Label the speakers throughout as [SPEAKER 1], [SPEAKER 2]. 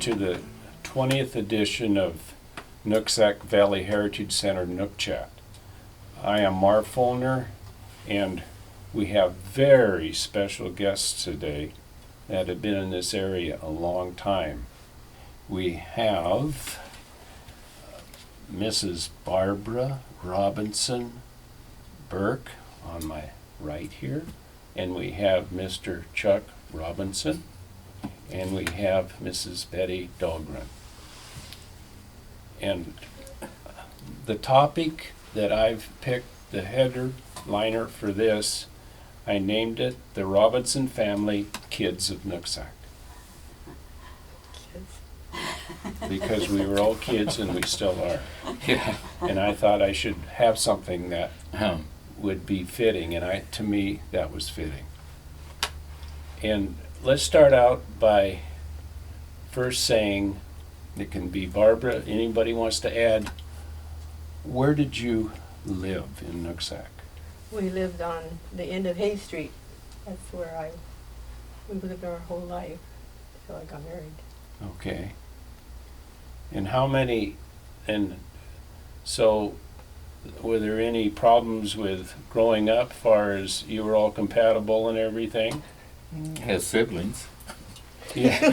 [SPEAKER 1] to the 20th edition of Nooksack Valley Heritage Center NookChat. I am Marv Fullner, and we have very special guests today that have been in this area a long time. We have Mrs. Barbara Robinson Burke on my right here, and we have Mr. Chuck Robinson, and we have Mrs. Betty Dahlgren. And the topic that I've picked, the header liner for this, I named it The Robinson Family Kids of Nooksack. Because we were all kids and we still are.
[SPEAKER 2] Yeah.
[SPEAKER 1] And I thought I should have something that would be fitting, and to me that was fitting. And let's start out by first saying, it can be Barbara, anybody wants to add, where did you live in Nooksack?
[SPEAKER 3] We lived on the end of Hay Street. That's where we lived our whole life until I got married.
[SPEAKER 1] Okay. And so were there any problems with growing up, far as you were all compatible and everything?
[SPEAKER 2] As siblings.
[SPEAKER 1] Yeah.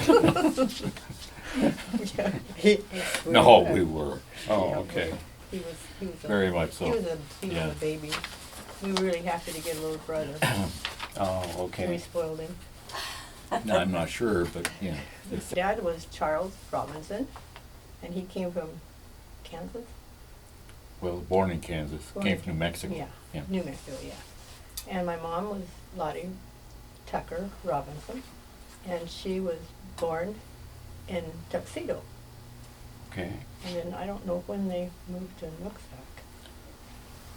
[SPEAKER 2] No, we were.
[SPEAKER 1] Oh, okay.
[SPEAKER 3] He was
[SPEAKER 2] Very much so.
[SPEAKER 3] He was
[SPEAKER 2] Yeah.
[SPEAKER 3] a baby. We were really happy to get a little brother.
[SPEAKER 1] Oh,
[SPEAKER 3] We
[SPEAKER 1] okay.
[SPEAKER 3] spoiled him.
[SPEAKER 2] No, I'm not sure, but yeah.
[SPEAKER 3] His dad was Charles Robinson, and he came from Kansas.
[SPEAKER 2] Well, born in Kansas,
[SPEAKER 3] Born
[SPEAKER 2] came
[SPEAKER 3] in-
[SPEAKER 2] from New Mexico.
[SPEAKER 3] Yeah, New Mexico, yeah. And my mom was Lottie Tucker Robinson, and she was born in Tuxedo.
[SPEAKER 1] Okay.
[SPEAKER 3] And then I don't know when they moved to Nooksack.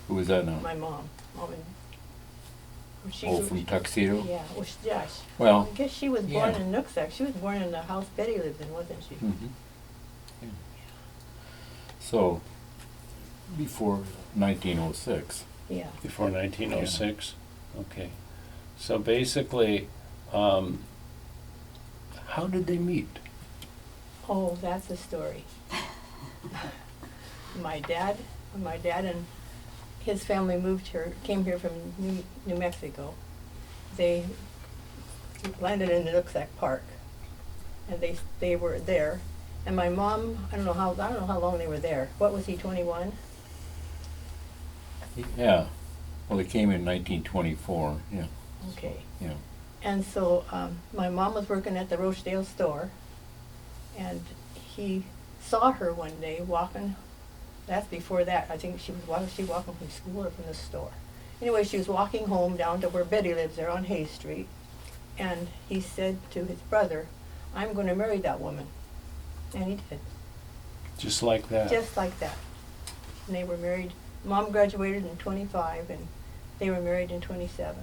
[SPEAKER 2] Who was that now?
[SPEAKER 3] My mom. She
[SPEAKER 2] Oh,
[SPEAKER 3] was-
[SPEAKER 2] from Tuxedo?
[SPEAKER 3] Yeah, well,
[SPEAKER 2] Well,
[SPEAKER 3] I guess she was born
[SPEAKER 2] yeah.
[SPEAKER 3] in Nooksack. She was born in the house Betty lived in, wasn't she?
[SPEAKER 2] mhm. Yeah. So, before 1906.
[SPEAKER 3] Yeah.
[SPEAKER 1] Before 1906? Okay. So basically, how did they meet?
[SPEAKER 3] Oh, that's a story. My dad and his family came here from New Mexico. They landed in the Nooksack Park, and they were there. And my mom, I don't know how long they were there. What was he, 21?
[SPEAKER 2] Yeah. Well, they came in 1924. Yeah.
[SPEAKER 3] Okay.
[SPEAKER 2] Yeah.
[SPEAKER 3] And so my mom was working at the Rochdale store, and he saw her one day walking. That's before that. I think she was walking from school or from the store. Anyway, she was walking home down to where Betty lives there on Hay Street, and he said to his brother, "I'm going to marry that woman." And he did.
[SPEAKER 1] Just like that?
[SPEAKER 3] Just like that. And they were married. Mom graduated in 25, and they were married in 27.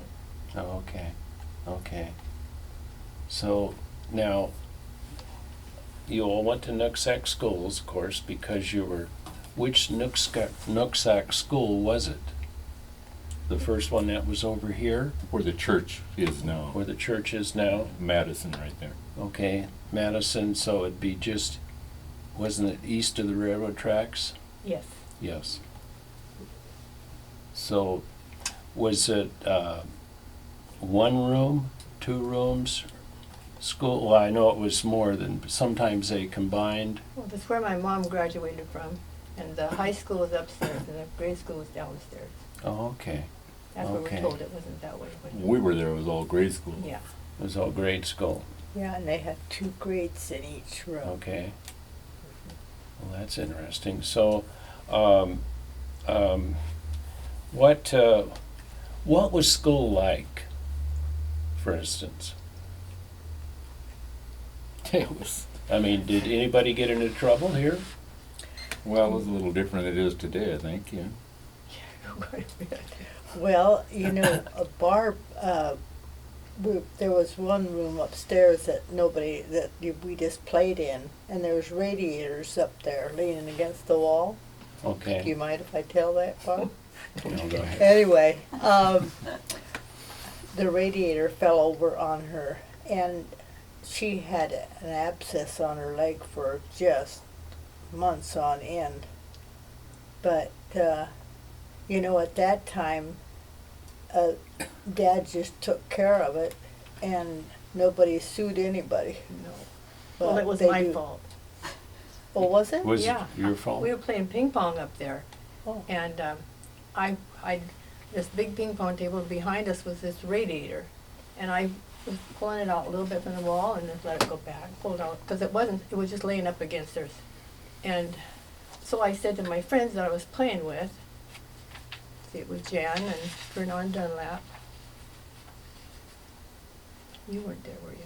[SPEAKER 1] Oh, okay. Okay. So now, you all went to Nooksack schools, of course, because you were. Which Nooksack school was it? The first one that was over here,
[SPEAKER 2] Where the church is now.
[SPEAKER 1] where the church is now?
[SPEAKER 2] Madison right there.
[SPEAKER 1] Okay, Madison, so it'd be just, wasn't it east of the railroad tracks?
[SPEAKER 3] Yes.
[SPEAKER 1] Yes. So, was it one room, 2 rooms, school? Well, I know it was more than, sometimes they combined.
[SPEAKER 3] Well, that's where my mom graduated from, and the high school was upstairs, and the grade school was downstairs.
[SPEAKER 1] Oh, okay.
[SPEAKER 3] That's what
[SPEAKER 1] Okay.
[SPEAKER 3] we're told. It wasn't that way.
[SPEAKER 2] When we were there, it was all grade school.
[SPEAKER 3] Yeah.
[SPEAKER 1] It was all grade school.
[SPEAKER 4] Yeah, and they had 2 grades in each room.
[SPEAKER 1] Okay. Well, that's interesting. So, what was school like, for instance?
[SPEAKER 2] It was,
[SPEAKER 1] I mean, did anybody get into trouble here?
[SPEAKER 2] well, it was a little different than it is today, I think, yeah.
[SPEAKER 4] Well, there was one room upstairs that we just played in, and there was radiators up there leaning against the wall. Do
[SPEAKER 1] Okay.
[SPEAKER 4] you mind if I tell that, Bob?
[SPEAKER 1] No, go ahead.
[SPEAKER 4] Anyway, the radiator fell over on her, and she had an abscess on her leg for just months on end. But, you know, at that time, Dad just took care of it, and nobody sued anybody.
[SPEAKER 3] No. Well,
[SPEAKER 4] But
[SPEAKER 3] it was
[SPEAKER 4] they
[SPEAKER 3] my
[SPEAKER 4] do-
[SPEAKER 3] fault.
[SPEAKER 4] Oh, was it?
[SPEAKER 1] Was it
[SPEAKER 3] Yeah.
[SPEAKER 1] your fault?
[SPEAKER 3] We were playing ping pong up there,
[SPEAKER 4] Oh.
[SPEAKER 3] and I this big ping pong table behind us was this radiator, and I was pulling it out a little bit from the wall and just let it go back, pulled it out because it was just laying up against us, and so I said to my friends that I was playing with, see, it was Jan and Vernon Dunlap. You weren't there, were you?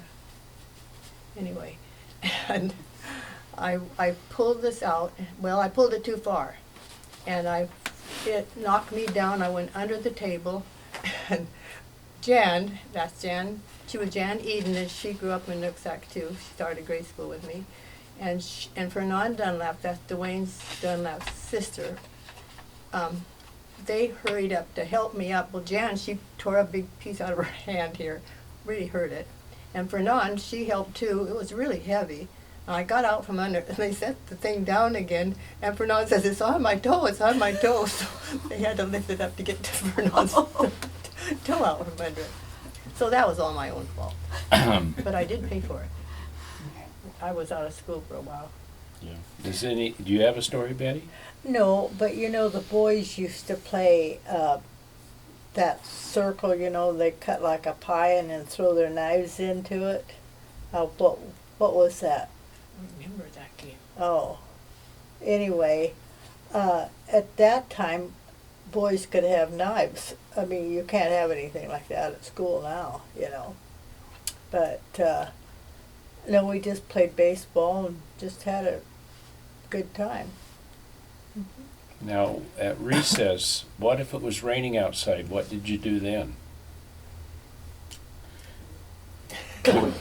[SPEAKER 3] Anyway, and I pulled this out. Well, I pulled it too far, and it knocked me down. I went under the table, and Jan, that's Jan. She was Jan Eden, and she grew up in Nooksack too. She started grade school with me, and Vernon Dunlap, that's Dwayne Dunlap's sister. They hurried up to help me up. Well, Jan, she tore a big piece out of her hand here, really hurt it. And Vernon, she helped too. It was really heavy. And I got out from under, and they set the thing down again. And Vernon says, "It's on my toe, it's on my toe." So they had to lift it up to get to Vernon's toe out from under it. So that was all my own fault. But I did pay for it. I was out of school for a while.
[SPEAKER 1] Yeah. Do you have a story, Betty?
[SPEAKER 4] No, but you know, the boys used to play that circle, you know, they cut like a pie and then throw their knives into it. What was that?
[SPEAKER 3] I remember that game.
[SPEAKER 4] Oh. Anyway, at that time, boys could have knives. I mean, you can't have anything like that at school now, you know. But, no, we just played baseball and just had a good time.
[SPEAKER 1] Now, at recess, what if it was raining outside? What did you do then?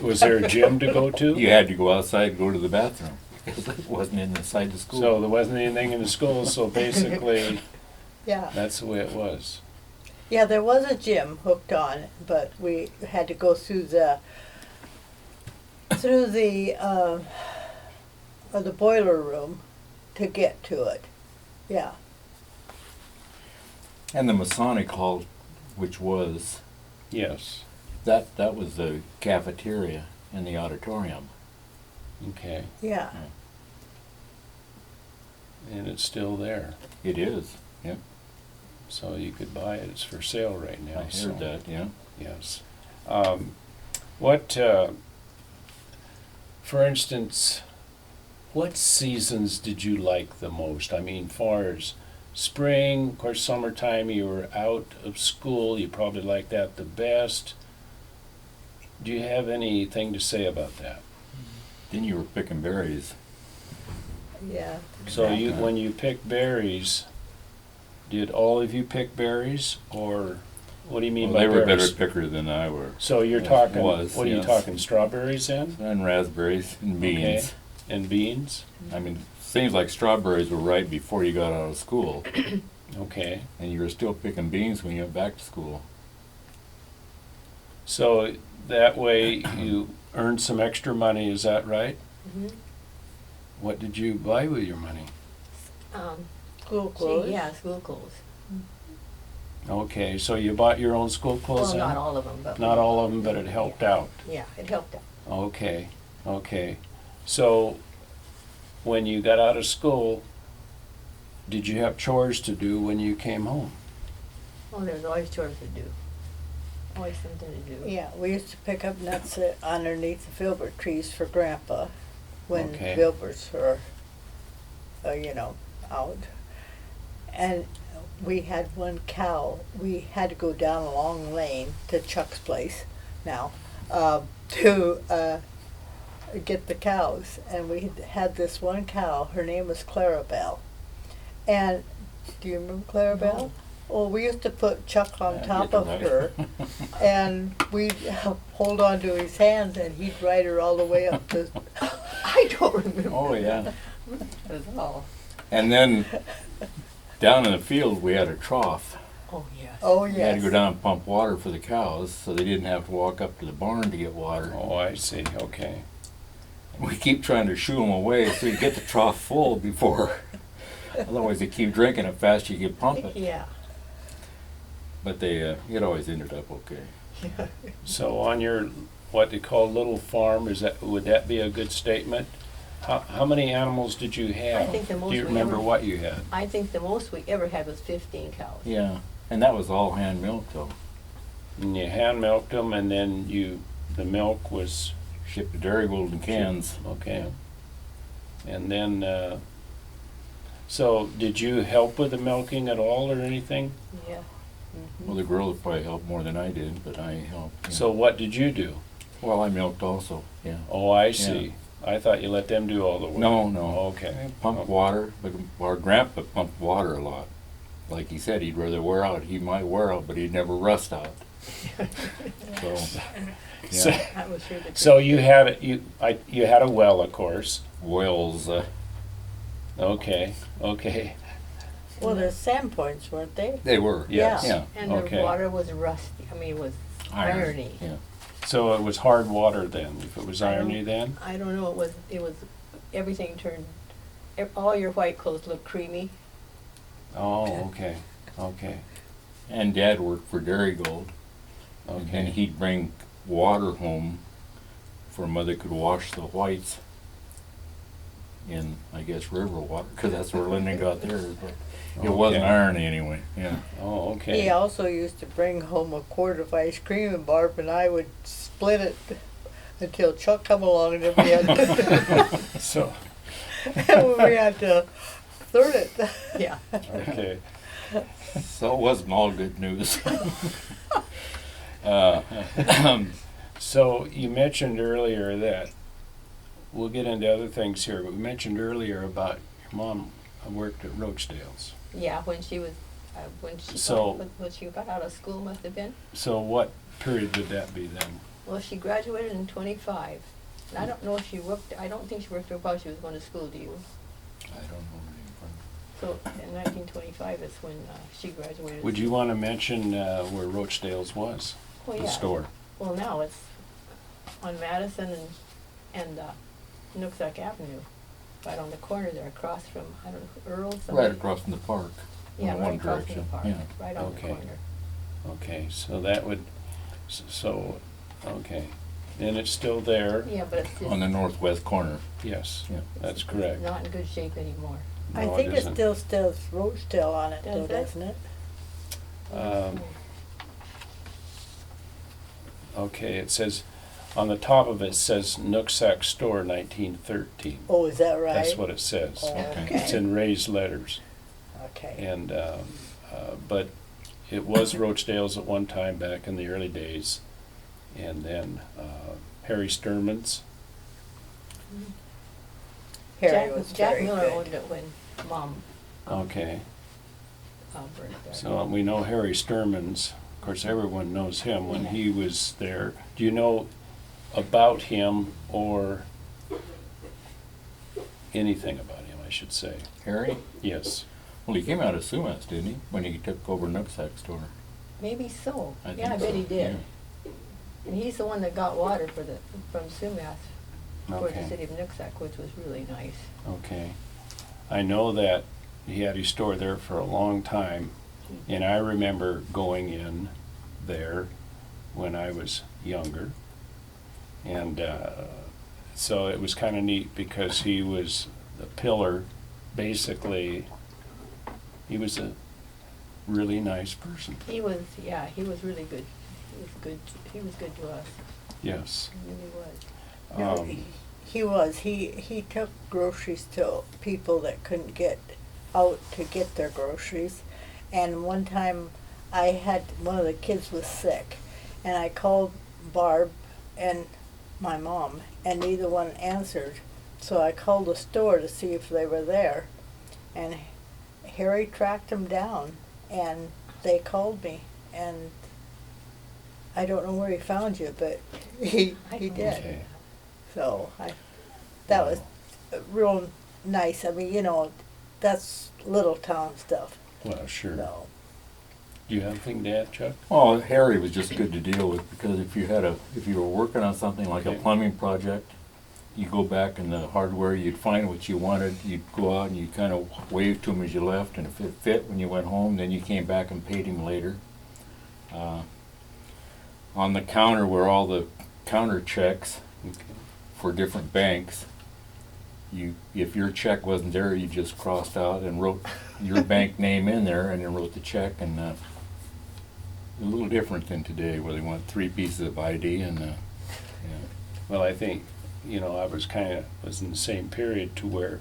[SPEAKER 1] Was there a gym to go to?
[SPEAKER 2] You had to go outside and go to the bathroom. It wasn't inside the school.
[SPEAKER 1] So there wasn't anything in the school, so basically,
[SPEAKER 4] Yeah.
[SPEAKER 1] that's the way it was.
[SPEAKER 4] Yeah, there was a gym hooked on, but we had to go through the boiler room to get to it. Yeah.
[SPEAKER 2] And the Masonic Hall, which was,
[SPEAKER 1] Yes.
[SPEAKER 2] that was the cafeteria in the auditorium.
[SPEAKER 1] Okay.
[SPEAKER 4] Yeah.
[SPEAKER 1] And it's still there.
[SPEAKER 2] It is, yeah.
[SPEAKER 1] So you could buy it. It's for sale right now.
[SPEAKER 2] I
[SPEAKER 1] so,
[SPEAKER 2] heard that, yeah.
[SPEAKER 1] Yes. For instance, what seasons did you like the most? I mean, far as spring, of course, summertime, you were out of school. You probably liked that the best. Do you have anything to say about that?
[SPEAKER 2] Then you were picking berries.
[SPEAKER 4] Yeah.
[SPEAKER 1] So when you pick berries, did all of you pick berries, or what do you mean
[SPEAKER 2] Well,
[SPEAKER 1] by
[SPEAKER 2] they were
[SPEAKER 1] berries?
[SPEAKER 2] better picker than I were.
[SPEAKER 1] So you're
[SPEAKER 2] Yes,
[SPEAKER 1] talking,
[SPEAKER 2] was,
[SPEAKER 1] what are you
[SPEAKER 2] yes.
[SPEAKER 1] talking, strawberries then?
[SPEAKER 2] And raspberries and beans.
[SPEAKER 1] Okay. And beans?
[SPEAKER 2] I mean, seems like strawberries were right before you got out of school,
[SPEAKER 1] Okay.
[SPEAKER 2] and you were still picking beans when you went back to school.
[SPEAKER 1] So that way you earned some extra money, is that right?
[SPEAKER 3] Mm-hmm.
[SPEAKER 1] What did you buy with your money?
[SPEAKER 4] School clothes.
[SPEAKER 3] Yeah, school clothes.
[SPEAKER 1] Okay, so you bought your own school clothes
[SPEAKER 3] Well,
[SPEAKER 1] then?
[SPEAKER 3] not all of them, but.
[SPEAKER 1] Not all of them, but it helped out.
[SPEAKER 3] Yeah, it helped out.
[SPEAKER 1] Okay, okay. So when you got out of school, did you have chores to do when you came home?
[SPEAKER 3] Oh, there's always chores to do. Always something to do.
[SPEAKER 4] Yeah, we used to pick up nuts underneath the filbert trees for Grandpa when
[SPEAKER 1] Okay.
[SPEAKER 4] filberts were, you know, out. And we had one cow. We had to go down a long lane to Chuck's place now to get the cows. And we had this one cow. Her name was Clarabelle. And do you remember Clarabelle?
[SPEAKER 3] No.
[SPEAKER 4] Well, we used to put Chuck on
[SPEAKER 2] Yeah,
[SPEAKER 4] top
[SPEAKER 2] get
[SPEAKER 4] of
[SPEAKER 2] right.
[SPEAKER 4] her, and we'd hold on to his hands, and he'd ride her all the way up to.
[SPEAKER 3] I don't remember.
[SPEAKER 2] Oh, yeah.
[SPEAKER 3] At all.
[SPEAKER 2] And then down in the field, we had a trough.
[SPEAKER 3] Oh, yes.
[SPEAKER 4] Oh,
[SPEAKER 2] We had to go
[SPEAKER 4] yes.
[SPEAKER 2] down and pump water for the cows, so they didn't have to walk up to the barn to get water.
[SPEAKER 1] Oh, I see, okay.
[SPEAKER 2] We keep trying to shoo them away so you get the trough full before, otherwise they keep drinking it fast you can pump it.
[SPEAKER 3] Yeah.
[SPEAKER 2] But it always ended up okay.
[SPEAKER 1] So on your, what they call little farm, would that be a good statement? How many animals did you have?
[SPEAKER 3] I think the most
[SPEAKER 1] Do you
[SPEAKER 3] we
[SPEAKER 1] remember
[SPEAKER 3] ever-
[SPEAKER 1] what you had?
[SPEAKER 3] I think the most we ever had was 15 cows.
[SPEAKER 2] Yeah, and that was all hand milked though.
[SPEAKER 1] And you hand milked them, and then the milk was,
[SPEAKER 2] Shipped to Dairy World in cans.
[SPEAKER 1] okay. And then, so did you help with the milking at all or anything?
[SPEAKER 3] Yeah.
[SPEAKER 2] Well, the girls probably helped more than I did, but I helped. Yeah.
[SPEAKER 1] So what did you do?
[SPEAKER 2] Well, I milked also, yeah.
[SPEAKER 1] Oh, I see. I thought you let them do all the work.
[SPEAKER 2] No.
[SPEAKER 1] Okay.
[SPEAKER 2] Pumped water, but our grandpa pumped water a lot. Like he said, he'd rather wear out. He might wear out, but he'd never rust out. So,
[SPEAKER 1] So,
[SPEAKER 2] yeah.
[SPEAKER 3] That was really good.
[SPEAKER 1] so you had you had a well, of course.
[SPEAKER 2] Wells,
[SPEAKER 1] Okay.
[SPEAKER 4] Well, there's sand points, weren't they?
[SPEAKER 2] they were.
[SPEAKER 1] Yes.
[SPEAKER 2] Yeah.
[SPEAKER 3] And
[SPEAKER 1] Okay.
[SPEAKER 3] the water was rusty. I mean, it was irony.
[SPEAKER 2] Yeah.
[SPEAKER 1] So it was hard water then. If it was
[SPEAKER 3] I don't-
[SPEAKER 1] irony then.
[SPEAKER 3] I don't know. It was everything turned. All your white clothes looked creamy.
[SPEAKER 1] Oh, okay.
[SPEAKER 2] And Dad worked for Dairy Gold, and
[SPEAKER 1] Okay.
[SPEAKER 2] he'd bring water home for Mother could wash the whites in, I guess, river water, because that's where Lyndon got theirs. But it wasn't
[SPEAKER 1] Okay.
[SPEAKER 2] irony anyway. Yeah.
[SPEAKER 1] Oh, okay.
[SPEAKER 4] He also used to bring home a quart of ice cream, and Barb and I would split it until Chuck come along, and then we had to,
[SPEAKER 1] So,
[SPEAKER 4] we had to third it.
[SPEAKER 3] Yeah.
[SPEAKER 1] okay.
[SPEAKER 2] So it wasn't all good news.
[SPEAKER 1] So you mentioned earlier that, we'll get into other things here, but we mentioned earlier about your mom worked at Rochdale's.
[SPEAKER 3] Yeah. When she was, when she
[SPEAKER 1] So-
[SPEAKER 3] when she got out of school, must have been.
[SPEAKER 1] So what period would that be then?
[SPEAKER 3] Well, she graduated in 25. And I don't know if she worked. I don't think she worked while she was going to school. Do you?
[SPEAKER 2] I don't know.
[SPEAKER 3] So in 1925 is when she graduated.
[SPEAKER 1] Would you want to mention where Rochdale's was?
[SPEAKER 3] Well,
[SPEAKER 1] The
[SPEAKER 3] yeah.
[SPEAKER 1] store.
[SPEAKER 3] Well, now it's on Madison and Nooksack Avenue, right on the corner there, across from, I don't know, Earl's.
[SPEAKER 2] Right across from the park.
[SPEAKER 3] Yeah,
[SPEAKER 2] in
[SPEAKER 3] right
[SPEAKER 2] one
[SPEAKER 3] across from the
[SPEAKER 2] direction.
[SPEAKER 3] park,
[SPEAKER 2] Yeah.
[SPEAKER 3] right on the
[SPEAKER 1] Okay.
[SPEAKER 3] corner.
[SPEAKER 1] Okay, so that would, okay. And it's still there?
[SPEAKER 3] Yeah, but it's
[SPEAKER 2] On the northwest corner.
[SPEAKER 1] Yes,
[SPEAKER 2] Yeah.
[SPEAKER 1] that's correct.
[SPEAKER 3] not in good shape anymore.
[SPEAKER 4] I
[SPEAKER 1] No,
[SPEAKER 4] think it
[SPEAKER 1] isn't.
[SPEAKER 4] still says Rochdale on it,
[SPEAKER 3] Does
[SPEAKER 4] though,
[SPEAKER 3] it?
[SPEAKER 4] doesn't it?
[SPEAKER 1] Okay, it says, on the top of it says Nooksack Store 1913.
[SPEAKER 4] Oh, is that right?
[SPEAKER 1] That's what it says.
[SPEAKER 4] Oh,
[SPEAKER 2] Okay.
[SPEAKER 1] It's in raised letters.
[SPEAKER 4] Okay.
[SPEAKER 1] And, but it was Rochdale's at one time back in the early days. And then Harry Sturman's.
[SPEAKER 4] Harry was
[SPEAKER 3] Jack
[SPEAKER 4] very
[SPEAKER 3] Miller
[SPEAKER 4] good.
[SPEAKER 3] owned it when Mom
[SPEAKER 1] Okay,
[SPEAKER 3] burned there.
[SPEAKER 1] so we know Harry Sturman's. Of course, everyone knows him when he was there. Do you know about him or anything about him, I should say?
[SPEAKER 2] Harry?
[SPEAKER 1] Yes.
[SPEAKER 2] Well, he came out of Sumas, didn't he? When he took over Nooksack store.
[SPEAKER 3] Maybe so.
[SPEAKER 2] I
[SPEAKER 3] Yeah, I
[SPEAKER 2] think
[SPEAKER 3] bet
[SPEAKER 2] so,
[SPEAKER 3] he did.
[SPEAKER 2] yeah.
[SPEAKER 3] And he's the one that got water from Sumas for the
[SPEAKER 1] Okay.
[SPEAKER 3] city of Nooksack, which was really nice.
[SPEAKER 1] Okay. I know that he had his store there for a long time, and I remember going in there when I was younger. And so it was kind of neat because he was the pillar, basically. He was a really nice person.
[SPEAKER 3] He was, yeah, he was really good. He was good to us.
[SPEAKER 1] Yes.
[SPEAKER 3] He really was.
[SPEAKER 4] No,
[SPEAKER 1] Um,
[SPEAKER 4] he was. He took groceries to people that couldn't get out to get their groceries. And one time I had, one of the kids was sick, and I called Barb and my mom, and neither one answered. So I called the store to see if they were there, and Harry tracked them down, and they called me, and I don't know where he found you, but he did.
[SPEAKER 1] okay.
[SPEAKER 4] So that was real nice. I mean, you know, that's little town stuff.
[SPEAKER 1] Well, sure.
[SPEAKER 4] So
[SPEAKER 1] Do you have anything to add, Chuck?
[SPEAKER 2] Well, Harry was just good to deal with, because if you were working on something like a
[SPEAKER 1] Okay.
[SPEAKER 2] plumbing project, you go back in the hardware, you'd find what you wanted, you'd go out and you'd kind of wave to him as you left, and if it fit when you went home, then you came back and paid him later. On the counter were all the counter checks
[SPEAKER 1] Okay.
[SPEAKER 2] for different banks. If your check wasn't there, you just crossed out and wrote your bank name in there and then wrote the check, and a little different than today, where they want 3 pieces of ID and yeah.
[SPEAKER 1] Well, I think, I was in the same period to where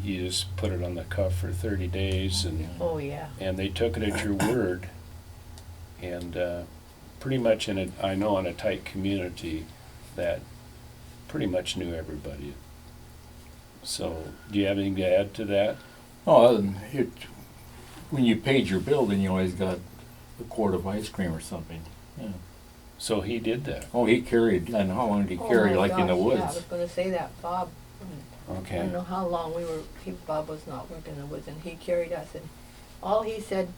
[SPEAKER 1] you just put it on the cuff for 30 days and
[SPEAKER 3] Oh, yeah.
[SPEAKER 1] they took it at your word. And pretty much I know in a tight community that pretty much knew everybody. So, do you have anything to add to that?
[SPEAKER 2] Oh, when you paid your bill, then you always got a quart of ice cream or something. Yeah.
[SPEAKER 1] So he did that.
[SPEAKER 2] Oh, he carried, and how long did he
[SPEAKER 3] Oh,
[SPEAKER 2] carry,
[SPEAKER 3] my
[SPEAKER 2] like in the
[SPEAKER 3] gosh,
[SPEAKER 2] woods?
[SPEAKER 3] Yeah, I was gonna say that, Bob. I
[SPEAKER 1] Okay.
[SPEAKER 3] don't know how long Bob was not working in the woods, and he carried us, and all he said,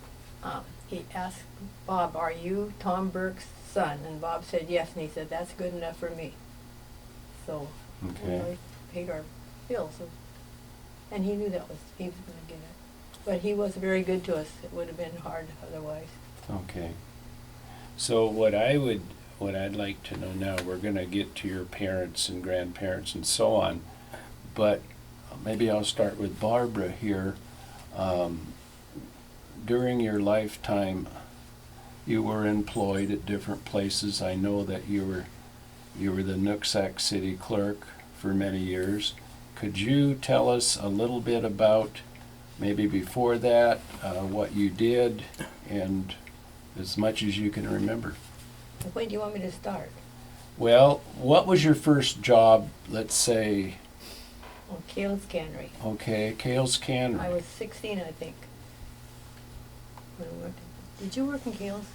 [SPEAKER 3] he asked Bob, "Are you Tom Burke's son?" And Bob said yes, and he said, "That's good enough for me." So, we
[SPEAKER 1] Okay.
[SPEAKER 3] always paid our bills, and he knew he was gonna get it. But he was very good to us. It would have been hard otherwise.
[SPEAKER 1] Okay. So what I'd like to know now, we're gonna get to your parents and grandparents and so on, but maybe I'll start with Barbara here. During your lifetime, you were employed at different places. I know that you were the Nooksack city clerk for many years. Could you tell us a little bit about, maybe before that, what you did, and as much as you can remember?
[SPEAKER 3] When do you want me to start?
[SPEAKER 1] Well, what was your first job, let's say,
[SPEAKER 3] Oh, Kale's Cannery.
[SPEAKER 1] okay, Kale's Cannery?
[SPEAKER 3] I was 16, I think. When I worked. Did you work in Kale's?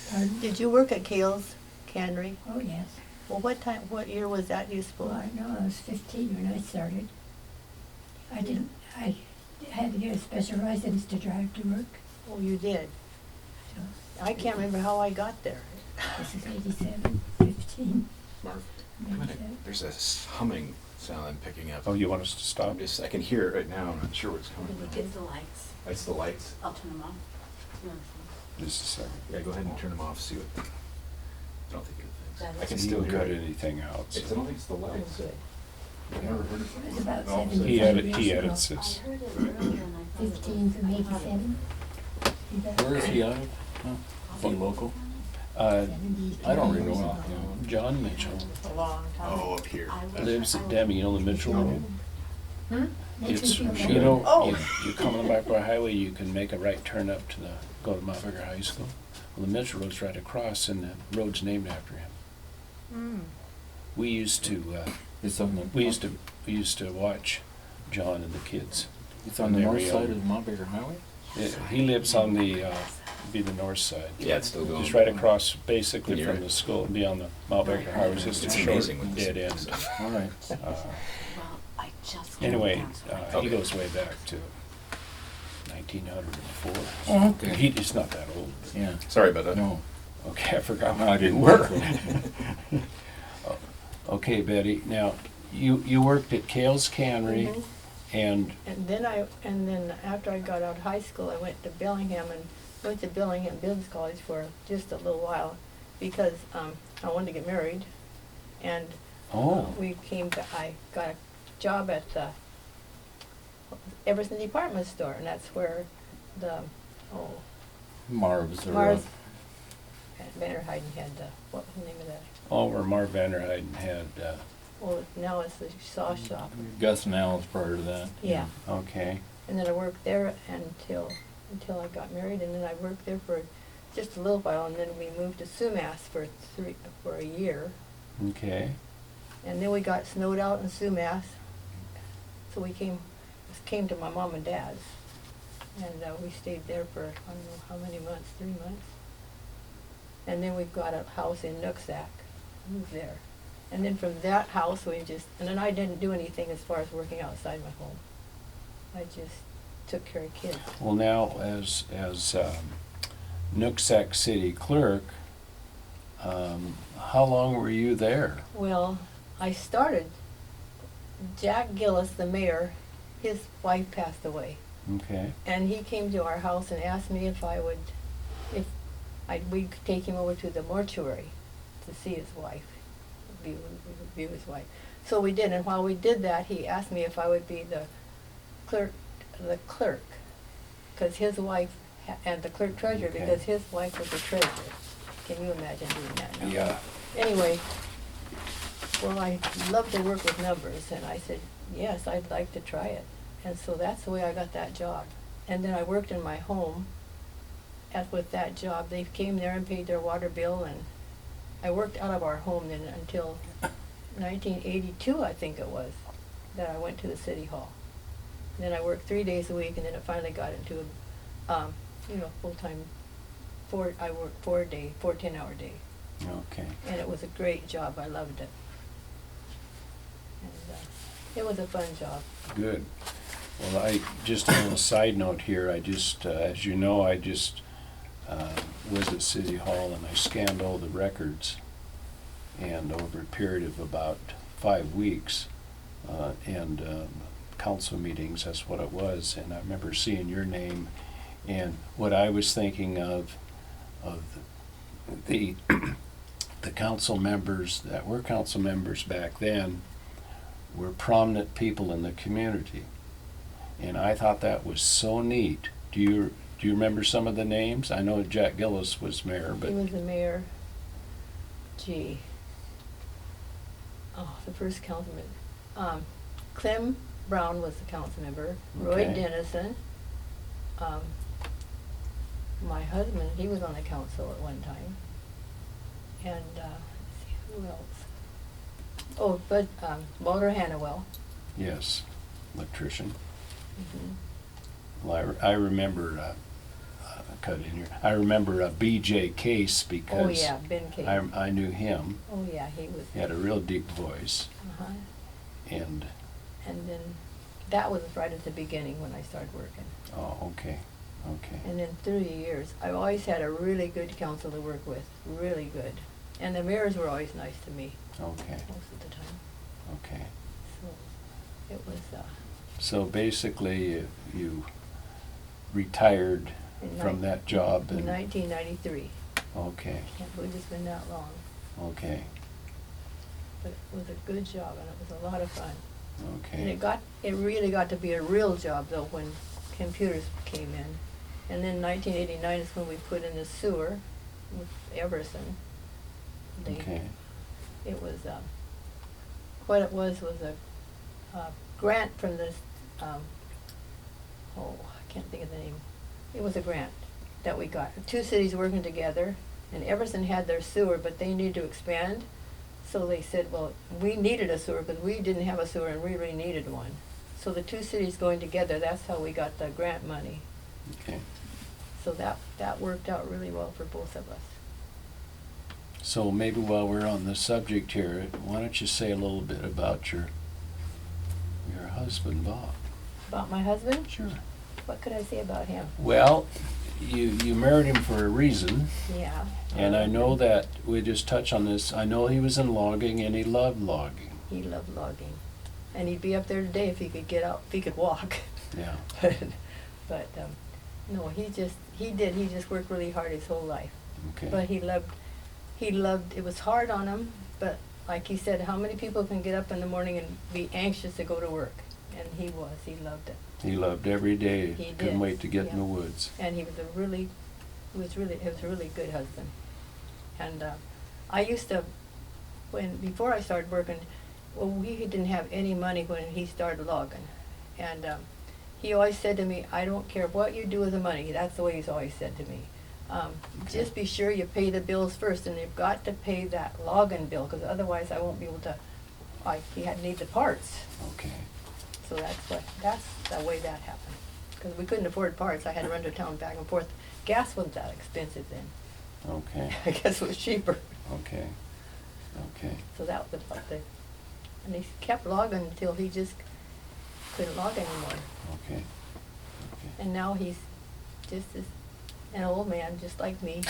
[SPEAKER 5] Pardon?
[SPEAKER 3] Did you work at Kale's Cannery?
[SPEAKER 5] Oh, yes.
[SPEAKER 3] Well, what year was that, do you suppose?
[SPEAKER 5] Well, I know I was 15 when I started. I had to get a special license to drive to work.
[SPEAKER 3] Oh, you did.
[SPEAKER 5] So
[SPEAKER 3] I can't remember how I got there.
[SPEAKER 5] this is 87, 15.
[SPEAKER 6] Marv,
[SPEAKER 5] maybe
[SPEAKER 6] come in.
[SPEAKER 5] so.
[SPEAKER 6] There's a humming sound I'm picking up.
[SPEAKER 1] Oh, you want us to stop?
[SPEAKER 6] I can hear it right now. I'm not sure where it's coming from.
[SPEAKER 7] It's the lights.
[SPEAKER 6] It's the lights.
[SPEAKER 7] I'll turn them on.
[SPEAKER 1] Just a second.
[SPEAKER 6] Yeah, go ahead and turn them off. See what. I don't think it
[SPEAKER 7] That
[SPEAKER 6] affects. I
[SPEAKER 7] is-
[SPEAKER 6] can
[SPEAKER 1] He
[SPEAKER 6] still
[SPEAKER 1] didn't
[SPEAKER 6] hear
[SPEAKER 1] cut
[SPEAKER 6] it.
[SPEAKER 1] anything out.
[SPEAKER 6] I don't think it's the
[SPEAKER 3] Oh,
[SPEAKER 6] lights.
[SPEAKER 3] good.
[SPEAKER 6] I've never heard
[SPEAKER 5] It was
[SPEAKER 6] it.
[SPEAKER 5] about
[SPEAKER 6] No,
[SPEAKER 5] 75
[SPEAKER 1] He
[SPEAKER 5] years
[SPEAKER 1] he
[SPEAKER 5] ago.
[SPEAKER 1] edits
[SPEAKER 7] I
[SPEAKER 1] this.
[SPEAKER 7] heard it earlier and I thought it
[SPEAKER 5] 15 from
[SPEAKER 7] I thought it-
[SPEAKER 5] 87.
[SPEAKER 2] Where is he out of? Is he local?
[SPEAKER 1] Uh,
[SPEAKER 2] I don't really know.
[SPEAKER 1] John Mitchell
[SPEAKER 3] A long time.
[SPEAKER 6] Oh, up here.
[SPEAKER 7] I wish
[SPEAKER 1] lives
[SPEAKER 7] I
[SPEAKER 1] at
[SPEAKER 7] was-
[SPEAKER 1] Demi, you know the Mitchell Road? It's,
[SPEAKER 5] Mitchell.
[SPEAKER 1] you come on the Blackboard Highway, you can make a right turn up to go to Mount Baker High School. Well, the Mitchell Road's right across, and the road's named after him.
[SPEAKER 3] Mm.
[SPEAKER 1] We used to watch John and the kids.
[SPEAKER 2] It's on the north
[SPEAKER 1] Every,
[SPEAKER 2] side of the Mount Baker Highway?
[SPEAKER 1] He lives on the north side.
[SPEAKER 6] Yeah, it's still going.
[SPEAKER 1] Just right across, basically
[SPEAKER 6] Can you
[SPEAKER 1] from
[SPEAKER 6] hear
[SPEAKER 1] the
[SPEAKER 6] it?
[SPEAKER 1] school, and be on the Mount Baker Highway. It's just a
[SPEAKER 6] It's
[SPEAKER 1] short
[SPEAKER 6] amazing when this
[SPEAKER 1] dead end.
[SPEAKER 6] stuff.
[SPEAKER 2] All right.
[SPEAKER 1] Uh,
[SPEAKER 7] Well, I just came
[SPEAKER 1] Anyway,
[SPEAKER 7] down, so I-
[SPEAKER 1] he
[SPEAKER 6] Okay.
[SPEAKER 1] goes way back to 1904.
[SPEAKER 2] Oh, okay.
[SPEAKER 1] He's not that old.
[SPEAKER 2] Yeah.
[SPEAKER 6] Sorry about that.
[SPEAKER 2] No,
[SPEAKER 1] Okay, I forgot
[SPEAKER 2] I
[SPEAKER 1] my
[SPEAKER 2] didn't
[SPEAKER 1] work.
[SPEAKER 2] think
[SPEAKER 1] Okay, Betty, now, you worked at Kale's Cannery,
[SPEAKER 3] Mhm.
[SPEAKER 1] and,
[SPEAKER 3] And then after I got out of high school, I went to Bellingham and went to Bellingham Business College for just a little while because I wanted to get married, and I got a job at the Everson Department Store, and that's where
[SPEAKER 2] Marv's or.
[SPEAKER 3] Marv Vanderheiden had what was the name of that?
[SPEAKER 1] where Marv Vanderheiden had,
[SPEAKER 3] Well, now it's the saw shop.
[SPEAKER 2] Gus and Al's prior to that.
[SPEAKER 3] Yeah.
[SPEAKER 1] okay,
[SPEAKER 3] And then I worked there until I got married, and then I worked there for just a little while, and then we moved to Sumas for a year,
[SPEAKER 1] okay.
[SPEAKER 3] and then we got snowed out in Sumas, so we came to my mom and dad's, and we stayed there for I don't know how many months, 3 months, and then we got a house in Nooksack, moved there, and then from that house and then I didn't do anything as far as working outside my home. I just took care of kids.
[SPEAKER 1] Well, now, as Nooksack city clerk, how long were you there?
[SPEAKER 3] Well, I started, Jack Gillis, the mayor, his wife passed away.
[SPEAKER 1] Okay,
[SPEAKER 3] And he came to our house and asked me if we could take him over to the mortuary to see his wife, view his wife. So we did, and while we did that, he asked me if I would be the clerk, because his wife, and the clerk treasurer,
[SPEAKER 1] Okay.
[SPEAKER 3] because his wife was the treasurer. Can you imagine doing that now?
[SPEAKER 1] yeah,
[SPEAKER 3] Anyway, well, I love to work with numbers, and I said, yes, I'd like to try it. And so that's the way I got that job. And then I worked in my home with that job. They came there and paid their water bill, and I worked out of our home then until 1982, I think it was, that I went to the city hall. And then I worked 3 days a week, and then it finally got into a, full-time, I worked 10-hour day.
[SPEAKER 1] okay.
[SPEAKER 3] And it was a great job. I loved it. And it was a fun job.
[SPEAKER 1] Good. Well, just on a side note here, as you know, I just was at City Hall and I scanned all the records, and over a period of about 5 weeks, council meetings, that's what it was, and I remember seeing your name, and what I was thinking of the the council members that were council members back then were prominent people in the community. And I thought that was so neat. Do you remember some of the names? I know Jack Gillis was mayor, but
[SPEAKER 3] He was the mayor. Gee. Oh, the first councilman. Clem Brown was the council member. Roy
[SPEAKER 1] Okay.
[SPEAKER 3] Dennison. My husband, he was on the council at one time. And let's see, who else? Oh, but Walter Hannawell.
[SPEAKER 1] yes, electrician.
[SPEAKER 3] Mhm.
[SPEAKER 1] Well, I remember, cut in here, I remember B.J. Case
[SPEAKER 3] Oh,
[SPEAKER 1] because
[SPEAKER 3] yeah, Ben Case.
[SPEAKER 1] I knew him.
[SPEAKER 3] Oh, yeah, he was.
[SPEAKER 1] He had a real deep voice,
[SPEAKER 3] Uh-huh.
[SPEAKER 1] and,
[SPEAKER 3] And then that was right at the beginning when I started working.
[SPEAKER 1] oh, okay.
[SPEAKER 3] And then through the years, I've always had a really good council to work with, really good. And the mayors were always nice to me
[SPEAKER 1] Okay,
[SPEAKER 3] most of the time.
[SPEAKER 1] okay.
[SPEAKER 3] So it was
[SPEAKER 1] So basically, you retired
[SPEAKER 3] in
[SPEAKER 1] from that job
[SPEAKER 3] in
[SPEAKER 1] and,
[SPEAKER 3] 1993.
[SPEAKER 1] okay,
[SPEAKER 3] Can't believe it's been that long.
[SPEAKER 1] okay,
[SPEAKER 3] But it was a good job and it was a lot of fun. And
[SPEAKER 1] okay.
[SPEAKER 3] it really got to be a real job though when computers came in. And then 1989 is when we put in the sewer with Everson.
[SPEAKER 1] Okay,
[SPEAKER 3] It was, what it was a grant from this, I can't think of the name. It was a grant that we got. 2 cities working together, and Everson had their sewer, but they needed to expand. So they said, well, we needed a sewer, but we didn't have a sewer and we really needed one. So the 2 cities going together, that's how we got the grant money.
[SPEAKER 1] okay.
[SPEAKER 3] So that worked out really well for both of us.
[SPEAKER 1] So maybe while we're on the subject here, why don't you say a little bit about your husband, Bob?
[SPEAKER 3] About my husband,
[SPEAKER 1] Sure.
[SPEAKER 3] what could I say about him?
[SPEAKER 1] Well, you married him for a reason,
[SPEAKER 3] Yeah.
[SPEAKER 1] and I know that, we just touch on this, I know he was in logging and he loved logging.
[SPEAKER 3] He loved logging. And he'd be up there today if he could get out, if he could walk.
[SPEAKER 1] Yeah,
[SPEAKER 3] But, no, he just worked really hard his whole life.
[SPEAKER 1] okay.
[SPEAKER 3] But he loved, it was hard on him, but like he said, how many people can get up in the morning and be anxious to go to work? And he loved it.
[SPEAKER 1] He loved every day.
[SPEAKER 3] He
[SPEAKER 1] Couldn't
[SPEAKER 3] did,
[SPEAKER 1] wait to get in
[SPEAKER 3] yeah.
[SPEAKER 1] the woods.
[SPEAKER 3] And he was a really good husband. And I used to, before I started working, well, we didn't have any money when he started logging. And he always said to me, I don't care what you do with the money. That's the way he's always said to me. Just be sure you pay the bills first, and you've got to pay that logging bill, because otherwise I won't be able to, he had to need the parts.
[SPEAKER 1] Okay,
[SPEAKER 3] So that's the way that happened. Because we couldn't afford parts, I had to run to town back and forth. Gas wasn't that expensive then.
[SPEAKER 1] okay,
[SPEAKER 3] I guess it was cheaper.
[SPEAKER 1] okay, okay.
[SPEAKER 3] So that was about the, and he kept logging until he just couldn't log anymore.
[SPEAKER 1] Okay.
[SPEAKER 3] And now he's just as An old man, just like me.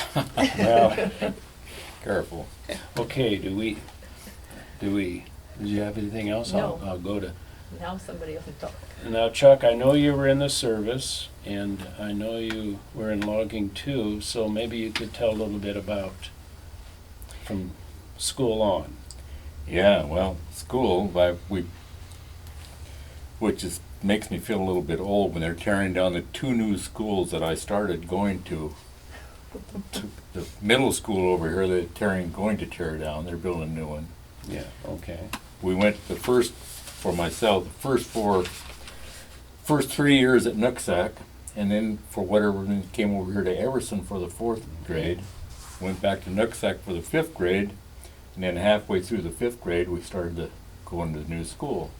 [SPEAKER 1] Well,
[SPEAKER 2] Careful.
[SPEAKER 1] okay, did you have anything else?
[SPEAKER 3] No.
[SPEAKER 1] I'll go to,
[SPEAKER 3] Now somebody else can talk.
[SPEAKER 1] now Chuck, I know you were in the service, and I know you were in logging too, so maybe you could tell a little bit about from school on.
[SPEAKER 2] Yeah, well, school, which makes me feel a little bit old when they're tearing down the two new schools that I started going to. The middle school over here, going to tear down. They're building a new one.
[SPEAKER 1] Yeah, okay.
[SPEAKER 2] We went for myself, the first 3 years at Nooksack, and then for whatever reason came over here to Everson for the 4th grade. Went back to Nooksack for the 5th grade, and then halfway through the 5th grade, we started to go into the new school.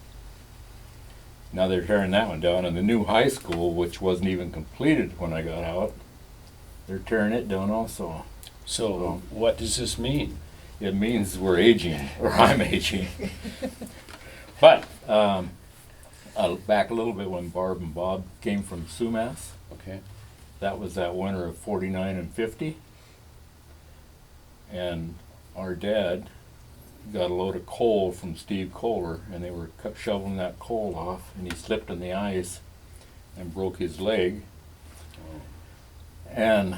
[SPEAKER 2] Now they're tearing that one down, and the new high school, which wasn't even completed when I got out, they're tearing it down also.
[SPEAKER 1] So what does this mean?
[SPEAKER 2] It means we're aging, or I'm aging. But back a little bit when Barb and Bob came from Sumas,
[SPEAKER 1] Okay,
[SPEAKER 2] that was that winter of 49 and 50. And our dad got a load of coal from Steve Kohler, and they were shoveling that coal off, and he slipped on the ice and broke his leg. And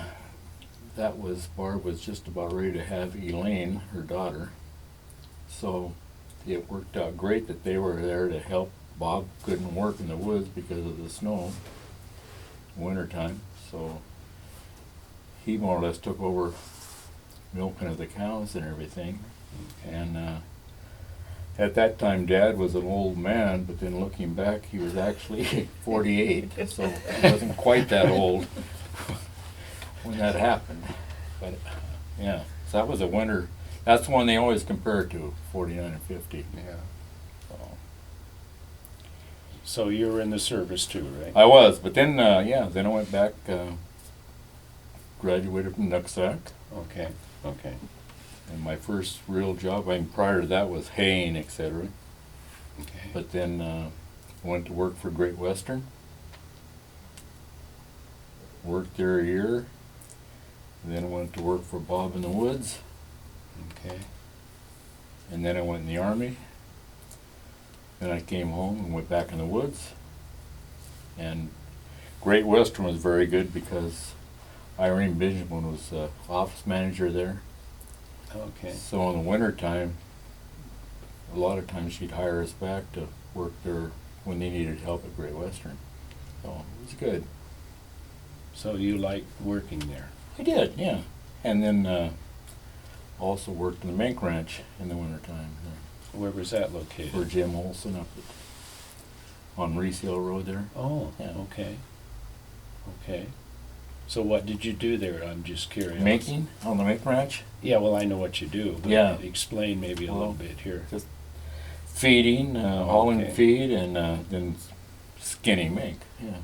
[SPEAKER 2] Barb was just about ready to have Elaine, her daughter. So it worked out great that they were there to help. Bob couldn't work in the woods because of the snow, wintertime. So he more or less took over milking of the cows and everything. And at that time, Dad was an old man, but then looking back, he was actually 48, so he wasn't quite that old when that happened. But yeah, so that was a winter. That's the one they always compare it to, 49 and 50.
[SPEAKER 1] yeah. So you were in the service too, right?
[SPEAKER 2] I was, but then then I went back, graduated from Nooksack,
[SPEAKER 1] Okay, okay.
[SPEAKER 2] and my first real job, prior to that was haying, etc.
[SPEAKER 1] Okay.
[SPEAKER 2] But then I went to work for Great Western. Worked there a year, and then I went to work for Bob in the Woods,
[SPEAKER 1] Okay.
[SPEAKER 2] and then I went in the Army. Then I came home and went back in the woods. And Great Western was very good because Irene Benjamin was the office manager there.
[SPEAKER 1] Okay.
[SPEAKER 2] So in the winter time, a lot of times she'd hire us back to work there when they needed help at Great Western. So it was good.
[SPEAKER 1] So you liked working there?
[SPEAKER 2] I did, yeah. And then also worked in the mink ranch in the wintertime
[SPEAKER 1] Where was that
[SPEAKER 2] for
[SPEAKER 1] located?
[SPEAKER 2] Jim Olson up on Reese Hill Road there.
[SPEAKER 1] Oh,
[SPEAKER 2] Yeah.
[SPEAKER 1] okay. Okay. So what did you do there? I'm just curious.
[SPEAKER 2] Minking on the mink ranch.
[SPEAKER 1] Yeah, well, I know what you do, but
[SPEAKER 2] Yeah.
[SPEAKER 1] explain maybe a
[SPEAKER 2] Well,
[SPEAKER 1] little bit here.
[SPEAKER 2] Just feeding, hauling
[SPEAKER 1] Okay.
[SPEAKER 2] feed, and then skinning mink. Yeah.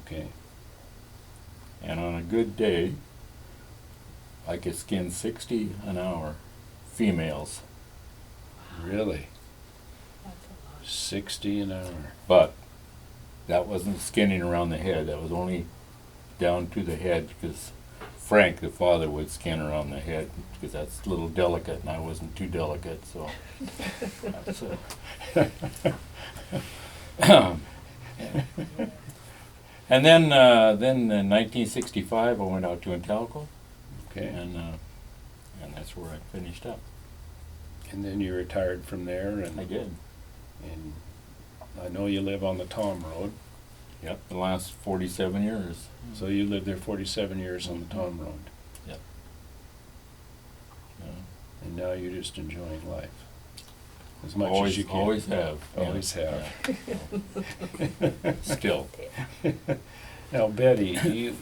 [SPEAKER 1] Okay.
[SPEAKER 2] And on a good day, I could skin 60 an hour, females.
[SPEAKER 1] Really?
[SPEAKER 3] That's a lot.
[SPEAKER 1] 60 an hour.
[SPEAKER 2] But that wasn't skinning around the head. That was only down to the head, because Frank, the father, would skin around the head because that's a little delicate, and I wasn't too delicate, so that's And then in 1965, I went out to Intalco,
[SPEAKER 1] Okay.
[SPEAKER 2] and that's where I finished up.
[SPEAKER 1] And then you retired from there,
[SPEAKER 2] I did.
[SPEAKER 1] and I know you live on the Tom Road.
[SPEAKER 2] Yep, the last 47 years.
[SPEAKER 1] So you lived there 47 years on the Tom Road,
[SPEAKER 2] Yep. Yeah.
[SPEAKER 1] and now you're just enjoying life as much
[SPEAKER 2] Always,
[SPEAKER 1] as you can.
[SPEAKER 2] always have. yeah,
[SPEAKER 1] Always have.
[SPEAKER 2] yeah. Still.
[SPEAKER 1] Now, Betty,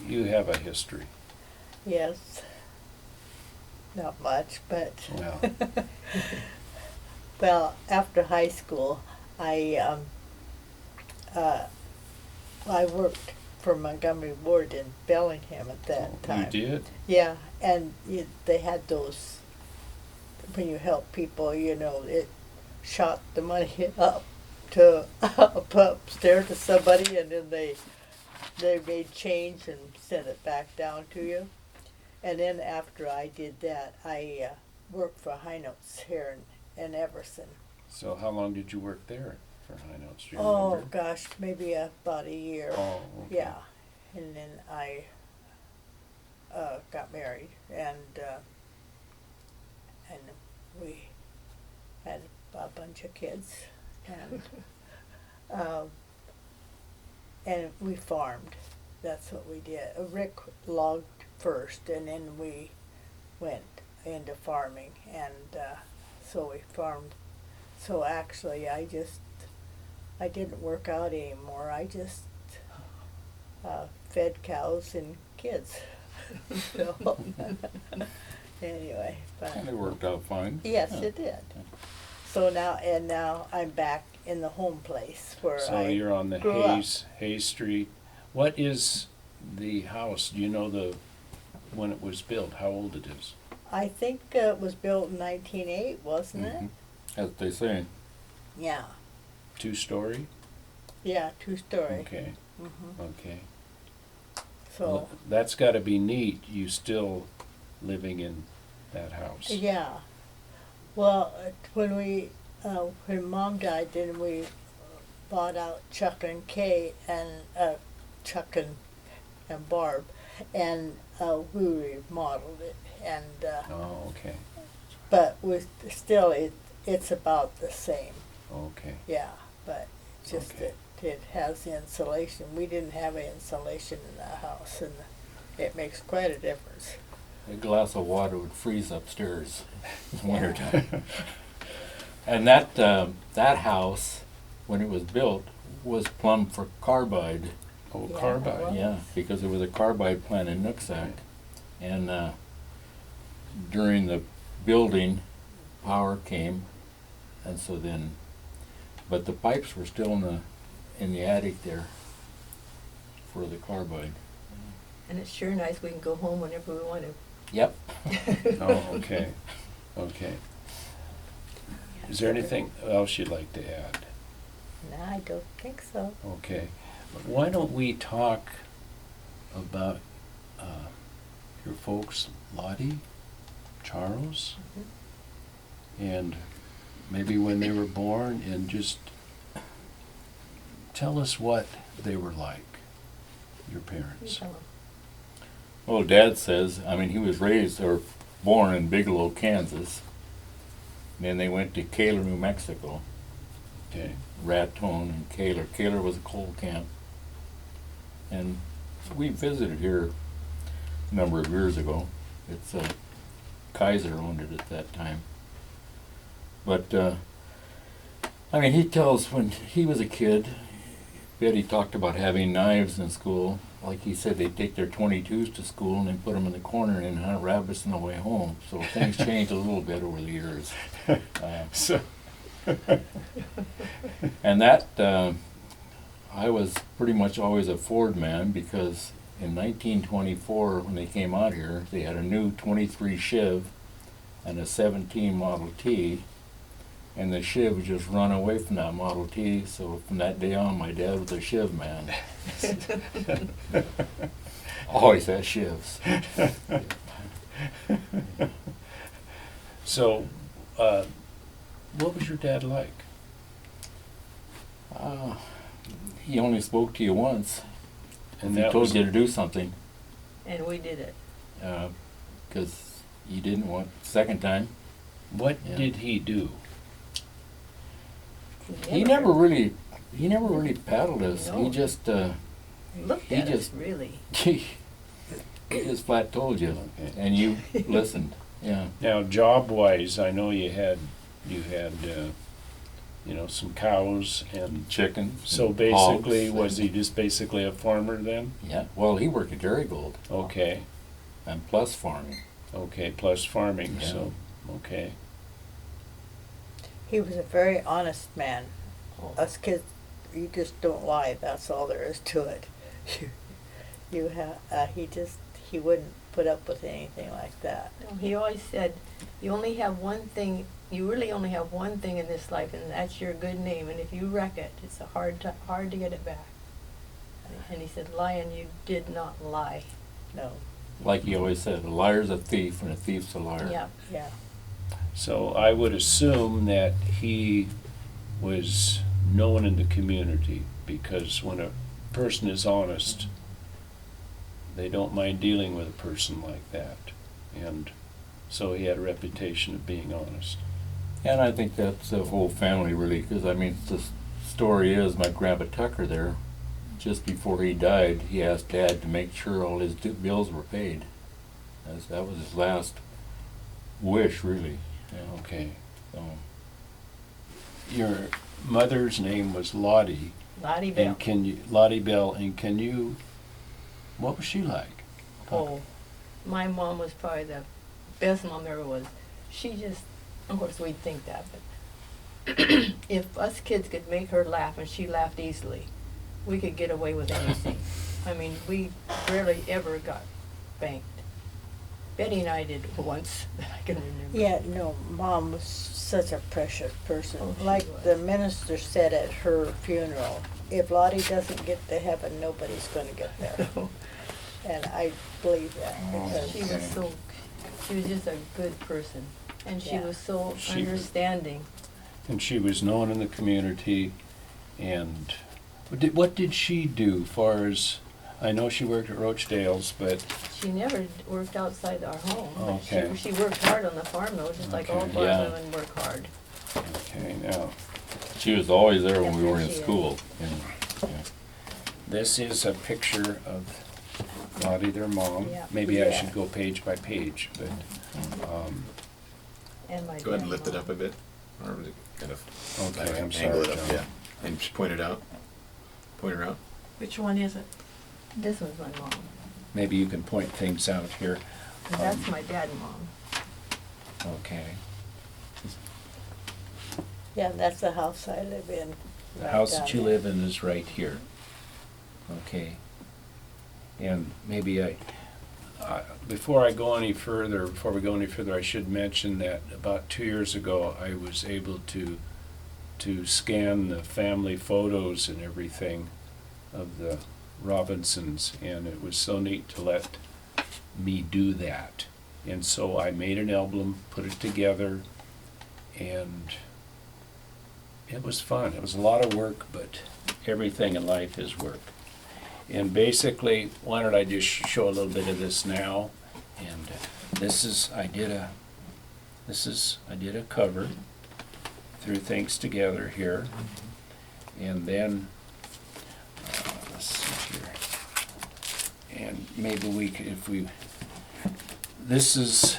[SPEAKER 1] you have a history.
[SPEAKER 4] Yes. Not much, but
[SPEAKER 1] Well,
[SPEAKER 4] well, after high school, I worked for Montgomery Ward in Bellingham at that time.
[SPEAKER 1] you did?
[SPEAKER 4] Yeah, and they had those, when you help people, it shot the money up to up upstairs to somebody, and then they they made change and sent it back down to you. And then after I did that, I worked for High Notes here in Everson.
[SPEAKER 1] So how long did you work there for High Notes? Do you
[SPEAKER 4] Oh
[SPEAKER 1] remember?
[SPEAKER 4] gosh, maybe about a year.
[SPEAKER 1] Oh, okay.
[SPEAKER 4] Yeah, and then I got married, and we had a bunch of kids, and we farmed. That's what we did. Rick logged first, and then we went into farming, and so we farmed. So actually, I didn't work out anymore. I just fed cows and kids. So, anyway, but
[SPEAKER 2] And it worked out fine.
[SPEAKER 4] yes,
[SPEAKER 2] Yeah.
[SPEAKER 4] it did. So now I'm back in the home place where
[SPEAKER 1] So
[SPEAKER 4] I
[SPEAKER 1] you're on the
[SPEAKER 4] grew up.
[SPEAKER 1] Hayes Street. What is the house? Do you know when it was built? How old it is?
[SPEAKER 4] I think it was built in 1908, wasn't
[SPEAKER 2] Mhm.
[SPEAKER 4] it?
[SPEAKER 2] As they say.
[SPEAKER 4] Yeah,
[SPEAKER 1] 2-story?
[SPEAKER 4] yeah, 2-story.
[SPEAKER 1] Okay,
[SPEAKER 4] Hmm.
[SPEAKER 1] okay.
[SPEAKER 4] So
[SPEAKER 1] Well, that's got to be neat. You still living in that house.
[SPEAKER 4] yeah, well, when Mom died, then we bought out Chuck and Kay and Chuck and Barb, and we remodeled it, and
[SPEAKER 1] Oh, okay,
[SPEAKER 4] but it's about the same.
[SPEAKER 1] okay.
[SPEAKER 4] Yeah, but just
[SPEAKER 1] Okay.
[SPEAKER 4] it has insulation. We didn't have insulation in the house, and it makes quite a difference.
[SPEAKER 2] A glass of water would freeze upstairs in
[SPEAKER 4] Yeah.
[SPEAKER 2] wintertime. And that house, when it was built, was plumb for carbide.
[SPEAKER 1] Oh,
[SPEAKER 4] Yeah,
[SPEAKER 1] carbide.
[SPEAKER 4] well.
[SPEAKER 2] Yeah, because there was a carbide plant in Nooksack. And during the building, power came, and so then, but the pipes were still in the attic there for the carbide.
[SPEAKER 3] And it's sure nice we can go home whenever we want to.
[SPEAKER 2] Yep.
[SPEAKER 1] Oh, okay, okay. Is there anything else you'd like to add?
[SPEAKER 4] No, I don't think so.
[SPEAKER 1] Okay. Why don't we talk about your folks, Lottie, Charles, and maybe when they were born, and just tell us what they were like, your parents.
[SPEAKER 2] Well, Dad says, I mean, he was raised or born in Bigelow, Kansas. Then they went to Kaler, New Mexico.
[SPEAKER 1] Okay.
[SPEAKER 2] Raton and Kaler. Kaler was a coal camp. And we visited here a number of years ago. It's Kaiser owned it at that time. But I mean, he tells when he was a kid, Betty talked about having knives in school. Like he said, they'd take their 22s to school and then put them in the corner and hunt rabbits on the way home. So things changed a little bit over the years.
[SPEAKER 1] So,
[SPEAKER 2] And that, I was pretty much always a Ford man because in 1924, when they came out here, they had a new 23 Chev and a 17 Model T, and the Chev just run away from that Model T, so from that day on, my dad was a Chev man. Always had Chevs.
[SPEAKER 1] so, what was your dad like?
[SPEAKER 2] He only spoke to you once,
[SPEAKER 1] And
[SPEAKER 2] if he
[SPEAKER 1] that
[SPEAKER 2] told
[SPEAKER 1] was
[SPEAKER 2] you to do something,
[SPEAKER 3] And we did it.
[SPEAKER 2] because you didn't want second time.
[SPEAKER 1] what
[SPEAKER 2] Yeah.
[SPEAKER 1] did he do?
[SPEAKER 2] He never really paddled us.
[SPEAKER 3] No.
[SPEAKER 2] He just
[SPEAKER 3] looked
[SPEAKER 2] he
[SPEAKER 3] at us,
[SPEAKER 2] just-
[SPEAKER 3] really.
[SPEAKER 2] he just flat told you,
[SPEAKER 1] Okay.
[SPEAKER 2] and you listened. Yeah.
[SPEAKER 1] Now, job-wise, I know you had some cows, and
[SPEAKER 2] Chickens.
[SPEAKER 1] so
[SPEAKER 2] and
[SPEAKER 1] basically,
[SPEAKER 2] hogs
[SPEAKER 1] was he
[SPEAKER 2] and-
[SPEAKER 1] just basically a farmer then?
[SPEAKER 2] Yeah. Well, he worked at Dairy Gold
[SPEAKER 1] Okay,
[SPEAKER 2] and plus farming.
[SPEAKER 1] okay, plus farming,
[SPEAKER 2] Yeah.
[SPEAKER 1] so, okay.
[SPEAKER 4] He was a very honest man. Us kids, you just don't lie. That's all there is to it. He wouldn't put up with anything like that.
[SPEAKER 3] No, he always said, you really only have one thing in this life, and that's your good name. And if you wreck it, it's hard to get it back. And he said, Lion, you did not lie.
[SPEAKER 4] No,
[SPEAKER 2] Like he always said, a liar's a thief and a thief's a liar.
[SPEAKER 3] Yeah,
[SPEAKER 4] yeah.
[SPEAKER 1] So I would assume that he was known in the community, because when a person is honest, they don't mind dealing with a person like that. And so he had a reputation of being honest.
[SPEAKER 2] And I think that's the whole family really, because I mean, the story is my Grandpa Tucker there, just before he died, he asked Dad to make sure all his bills were paid. That was his last wish, really. Yeah.
[SPEAKER 1] Okay.
[SPEAKER 2] So,
[SPEAKER 1] Your mother's name was Lottie.
[SPEAKER 3] Lottie Bell.
[SPEAKER 1] And can you, Lottie Bell, and can you, what was she like?
[SPEAKER 3] Oh, my mom was probably the best mom there ever was. She just, of course we'd think that, but if us kids could make her laugh, and she laughed easily, we could get away with anything. I mean, we rarely ever got spanked. Betty and I did once, that I can remember.
[SPEAKER 4] Yeah, no, Mom was such a precious person.
[SPEAKER 3] Oh, she
[SPEAKER 4] Like
[SPEAKER 3] was.
[SPEAKER 4] the minister said at her funeral, if Lottie doesn't get to heaven, nobody's gonna get there. And I believe that, because
[SPEAKER 3] She was so, she was just a good person, and she
[SPEAKER 4] Yeah.
[SPEAKER 3] was so
[SPEAKER 1] She was-
[SPEAKER 3] understanding.
[SPEAKER 1] And she was known in the community, and what did she do far as, I know she worked at Roachdale's, but,
[SPEAKER 3] She never worked outside our home.
[SPEAKER 1] Okay.
[SPEAKER 3] She worked hard on the farm though, just like all
[SPEAKER 1] Okay.
[SPEAKER 3] farm
[SPEAKER 2] Yeah.
[SPEAKER 3] women work hard.
[SPEAKER 1] okay, now,
[SPEAKER 2] she was always there when we
[SPEAKER 3] Yeah,
[SPEAKER 2] were in
[SPEAKER 3] she is.
[SPEAKER 2] school. And, yeah.
[SPEAKER 1] this is a picture of Lottie, their mom.
[SPEAKER 3] Yeah.
[SPEAKER 1] Maybe I
[SPEAKER 4] Yeah.
[SPEAKER 1] should go page by page, but,
[SPEAKER 3] And my
[SPEAKER 6] Go ahead and
[SPEAKER 3] dad
[SPEAKER 6] lift it
[SPEAKER 3] mom.
[SPEAKER 6] up a bit, or was it kind of?
[SPEAKER 1] okay, I'm
[SPEAKER 6] Angle
[SPEAKER 1] sorry,
[SPEAKER 6] it up,
[SPEAKER 1] John.
[SPEAKER 6] yeah. And just point it out. Point her out.
[SPEAKER 8] Which one is it?
[SPEAKER 3] This was my mom.
[SPEAKER 1] Maybe you can point things out here.
[SPEAKER 3] And that's my dad mom.
[SPEAKER 1] Okay.
[SPEAKER 4] yeah, that's the house I live in.
[SPEAKER 1] The
[SPEAKER 4] right
[SPEAKER 1] house
[SPEAKER 4] down
[SPEAKER 1] that you
[SPEAKER 4] there.
[SPEAKER 1] live in is right here. Okay. And maybe before we go any further, I should mention that about 2 years ago, I was able to scan the family photos and everything of the Robinsons, and it was so neat to let me do that. And so I made an album, put it together, and it was fun. It was a lot of work, but everything in life is work. And basically, why don't I just show a little bit of this now? And I did a cover, threw things together here, and then let's see here. And maybe we could, this is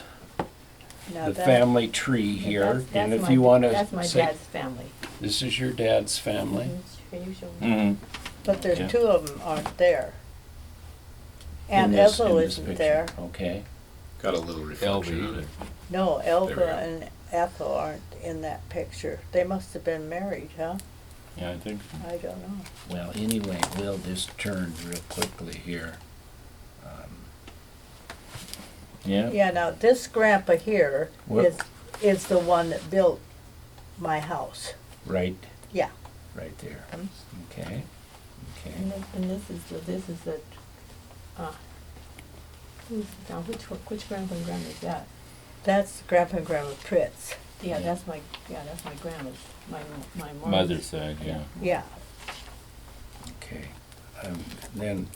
[SPEAKER 4] Now
[SPEAKER 1] the
[SPEAKER 4] that-
[SPEAKER 1] family tree here,
[SPEAKER 3] That's
[SPEAKER 1] and if
[SPEAKER 3] my-
[SPEAKER 1] you want
[SPEAKER 3] That's
[SPEAKER 1] to
[SPEAKER 3] my
[SPEAKER 1] say,
[SPEAKER 3] dad's family.
[SPEAKER 1] this is your dad's family.
[SPEAKER 3] Can you show me?
[SPEAKER 2] Mhm.
[SPEAKER 4] But there's
[SPEAKER 1] Yeah.
[SPEAKER 4] two of them aren't there.
[SPEAKER 1] in
[SPEAKER 4] And
[SPEAKER 1] this- in
[SPEAKER 4] Ethel
[SPEAKER 1] this
[SPEAKER 4] isn't
[SPEAKER 1] picture.
[SPEAKER 4] there.
[SPEAKER 1] Okay.
[SPEAKER 6] Got a little reflection on
[SPEAKER 2] LV.
[SPEAKER 6] it.
[SPEAKER 4] No,
[SPEAKER 6] There we
[SPEAKER 4] Elva
[SPEAKER 6] go.
[SPEAKER 4] and Ethel aren't in that picture. They must have been married, huh?
[SPEAKER 2] Yeah, I think so.
[SPEAKER 4] I don't know.
[SPEAKER 1] Well, anyway, we'll just turn real quickly here.
[SPEAKER 2] Yeah.
[SPEAKER 4] Yeah, now this grandpa here
[SPEAKER 1] What-
[SPEAKER 4] is the one that built my house.
[SPEAKER 1] Right,
[SPEAKER 4] Yeah.
[SPEAKER 1] right there.
[SPEAKER 4] Mhm.
[SPEAKER 1] Okay, okay.
[SPEAKER 3] And this is the, now which grandpa and grandma is that?
[SPEAKER 4] That's Grandpa and Grandma Pritz.
[SPEAKER 3] Yeah, that's my grandma's, my mom's.
[SPEAKER 2] Mother's side, yeah.
[SPEAKER 4] Yeah.
[SPEAKER 1] Okay, then,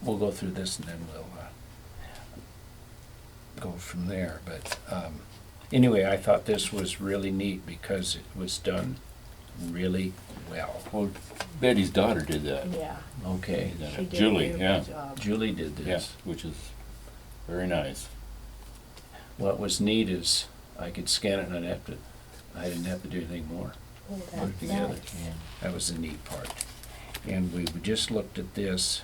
[SPEAKER 1] we'll go through this and then we'll, go from there, but, anyway, I thought this was really neat because it was done really well.
[SPEAKER 2] Well, Betty's daughter did that.
[SPEAKER 3] Yeah,
[SPEAKER 1] Okay,
[SPEAKER 3] she did a
[SPEAKER 2] Julie,
[SPEAKER 3] beautiful
[SPEAKER 2] yeah.
[SPEAKER 3] job.
[SPEAKER 1] Julie did
[SPEAKER 2] Yeah,
[SPEAKER 1] this.
[SPEAKER 2] which is very nice.
[SPEAKER 1] What was neat is I could scan it and I didn't have to do anything more.
[SPEAKER 4] Oh,
[SPEAKER 1] Put
[SPEAKER 4] that's
[SPEAKER 1] it together.
[SPEAKER 4] nice.
[SPEAKER 1] That was the neat part. And we just looked at this,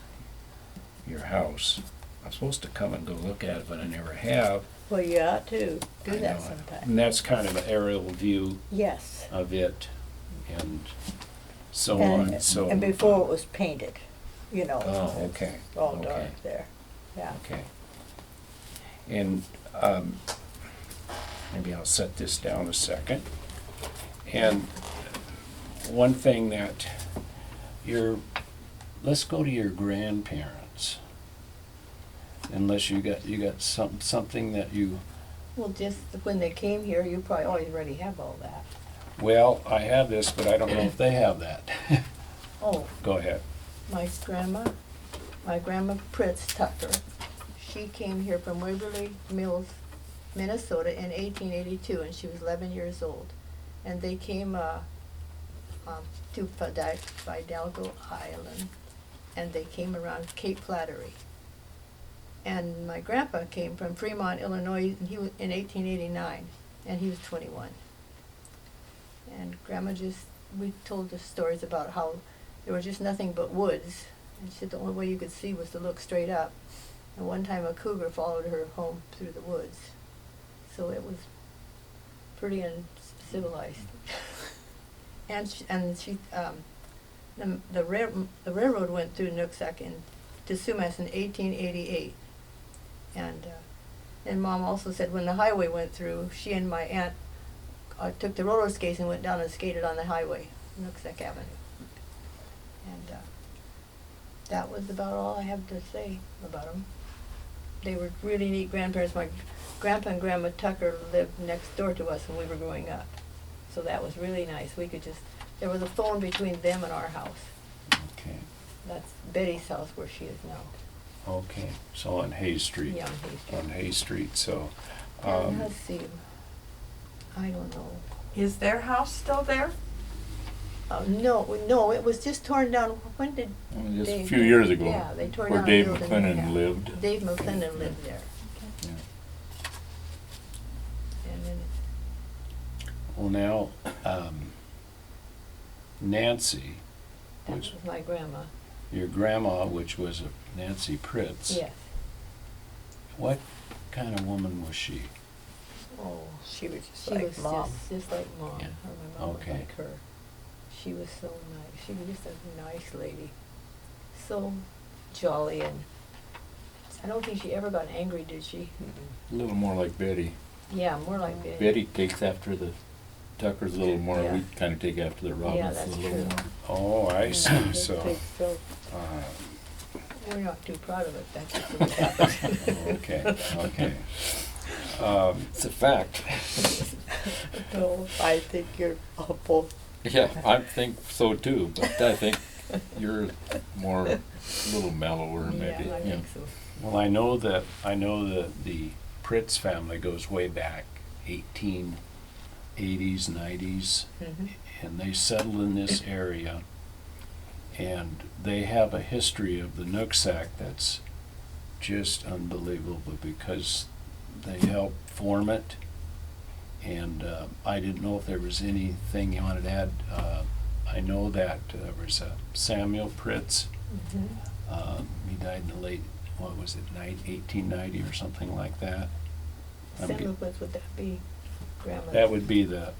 [SPEAKER 1] your house. I'm supposed to come and go look at it, but I never have.
[SPEAKER 4] Well, you ought to
[SPEAKER 1] I
[SPEAKER 4] do that
[SPEAKER 1] know it.
[SPEAKER 4] sometime.
[SPEAKER 1] And that's kind of an aerial view
[SPEAKER 4] Yes.
[SPEAKER 1] of it and so on,
[SPEAKER 4] And,
[SPEAKER 1] so.
[SPEAKER 4] and before it was painted, you know.
[SPEAKER 1] Oh,
[SPEAKER 4] it's
[SPEAKER 1] okay,
[SPEAKER 4] all
[SPEAKER 1] okay.
[SPEAKER 4] dark there. Yeah.
[SPEAKER 1] Okay. And, maybe I'll set this down a second. And one thing that your let's go to your grandparents. Unless you got something that you,
[SPEAKER 3] Well, just when they came here, you probably already have all that.
[SPEAKER 1] well, I have this, but I don't know if they have that.
[SPEAKER 3] Oh,
[SPEAKER 1] Go ahead.
[SPEAKER 3] my grandma Pritz Tucker, she came here from Waverly Mills, Minnesota in 1882, and she was 11 years old. And they came to Fidalgo Island, and they came around Cape Flattery. And my grandpa came from Fremont, Illinois, and he was in 1889, and he was 21. And Grandma we told the stories about how there was just nothing but woods, and she said the only way you could see was to look straight up. And one time a cougar followed her home through the woods, so it was pretty uncivilized. The railroad went through Nooksack to Sumas in 1888, and Mom also said when the highway went through, she and my aunt took the roller skates and went down and skated on the highway, Nooksack Avenue. And that was about all I have to say about them. They were really neat grandparents. My grandpa and grandma Tucker lived next door to us when we were growing up, so that was really nice. There was a phone between them and our house.
[SPEAKER 1] Okay.
[SPEAKER 3] That's Betty's house where she is now.
[SPEAKER 1] Okay. So on Hay Street.
[SPEAKER 3] Yeah, on Hay Street.
[SPEAKER 1] On Hay Street. So.
[SPEAKER 3] And let's see. I don't know.
[SPEAKER 8] Is their house still there?
[SPEAKER 3] No, it was just torn down. When did
[SPEAKER 2] Just a
[SPEAKER 3] Dave-
[SPEAKER 2] few years ago.
[SPEAKER 3] Yeah, they tore
[SPEAKER 2] Where
[SPEAKER 3] down
[SPEAKER 2] Dave
[SPEAKER 3] the building.
[SPEAKER 2] McLennan
[SPEAKER 3] Yeah.
[SPEAKER 2] lived.
[SPEAKER 3] Dave McLennan lived there.
[SPEAKER 2] Yeah.
[SPEAKER 3] And then
[SPEAKER 1] Well, now, Nancy,
[SPEAKER 3] that
[SPEAKER 1] which
[SPEAKER 3] was my grandma.
[SPEAKER 1] your grandma, which was Nancy Pritz.
[SPEAKER 3] Yes.
[SPEAKER 1] What kind of woman was she?
[SPEAKER 3] Oh,
[SPEAKER 4] She was just
[SPEAKER 3] she
[SPEAKER 4] like
[SPEAKER 3] was
[SPEAKER 4] Mom.
[SPEAKER 3] just like Mom.
[SPEAKER 1] Yeah.
[SPEAKER 3] Or my mom was
[SPEAKER 1] Okay.
[SPEAKER 3] like her. She was so nice. She was just a nice lady. So jolly, and I don't think she ever got angry, did she?
[SPEAKER 2] A little more like Betty.
[SPEAKER 3] Yeah, more like Betty.
[SPEAKER 2] Betty takes after the Tuckers a little more.
[SPEAKER 3] Yeah.
[SPEAKER 2] We kind of take after the Robinsons
[SPEAKER 3] that's
[SPEAKER 2] a little
[SPEAKER 3] true.
[SPEAKER 2] more.
[SPEAKER 1] Oh, I see.
[SPEAKER 4] Big
[SPEAKER 1] So,
[SPEAKER 4] Phil.
[SPEAKER 1] uh,
[SPEAKER 3] We're not too proud of it. That's just what happened.
[SPEAKER 1] okay, okay.
[SPEAKER 2] It's a fact.
[SPEAKER 4] No, I think you're both.
[SPEAKER 2] Yeah, I think so too, but I think you're more, a little mellower maybe.
[SPEAKER 3] Yeah, I think so.
[SPEAKER 1] Well, I know that the Pritz family goes way back, 1880s, 90s,
[SPEAKER 3] Mhm.
[SPEAKER 1] and they settled in this area, and they have a history of the Nooksack that's just unbelievable because they helped form it, and I didn't know if there was anything you wanted to add. I know that there was a Samuel Pritz.
[SPEAKER 3] Mhm.
[SPEAKER 1] He died in the late, what was it, 1890 or something like that. I'm ge-
[SPEAKER 3] Samuel Pritz, would that be grandma's?
[SPEAKER 1] That would be the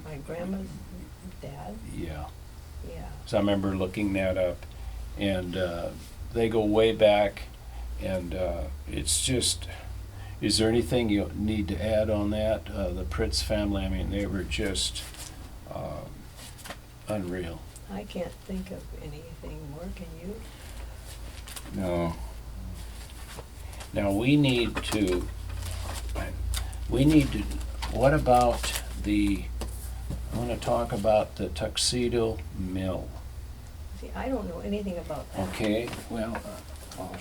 [SPEAKER 3] my grandma's dad.
[SPEAKER 1] yeah.
[SPEAKER 3] Yeah.
[SPEAKER 1] So I remember looking that up, and they go way back, and it's just, is there anything you need to add on that? The Pritz family, I mean, they were just unreal.
[SPEAKER 3] I can't think of anything more. Can you?
[SPEAKER 2] No,
[SPEAKER 1] Now, we need to, what about I want to talk about the Tuxedo Mill.
[SPEAKER 3] See, I don't know anything about that.
[SPEAKER 1] Okay, well, I'll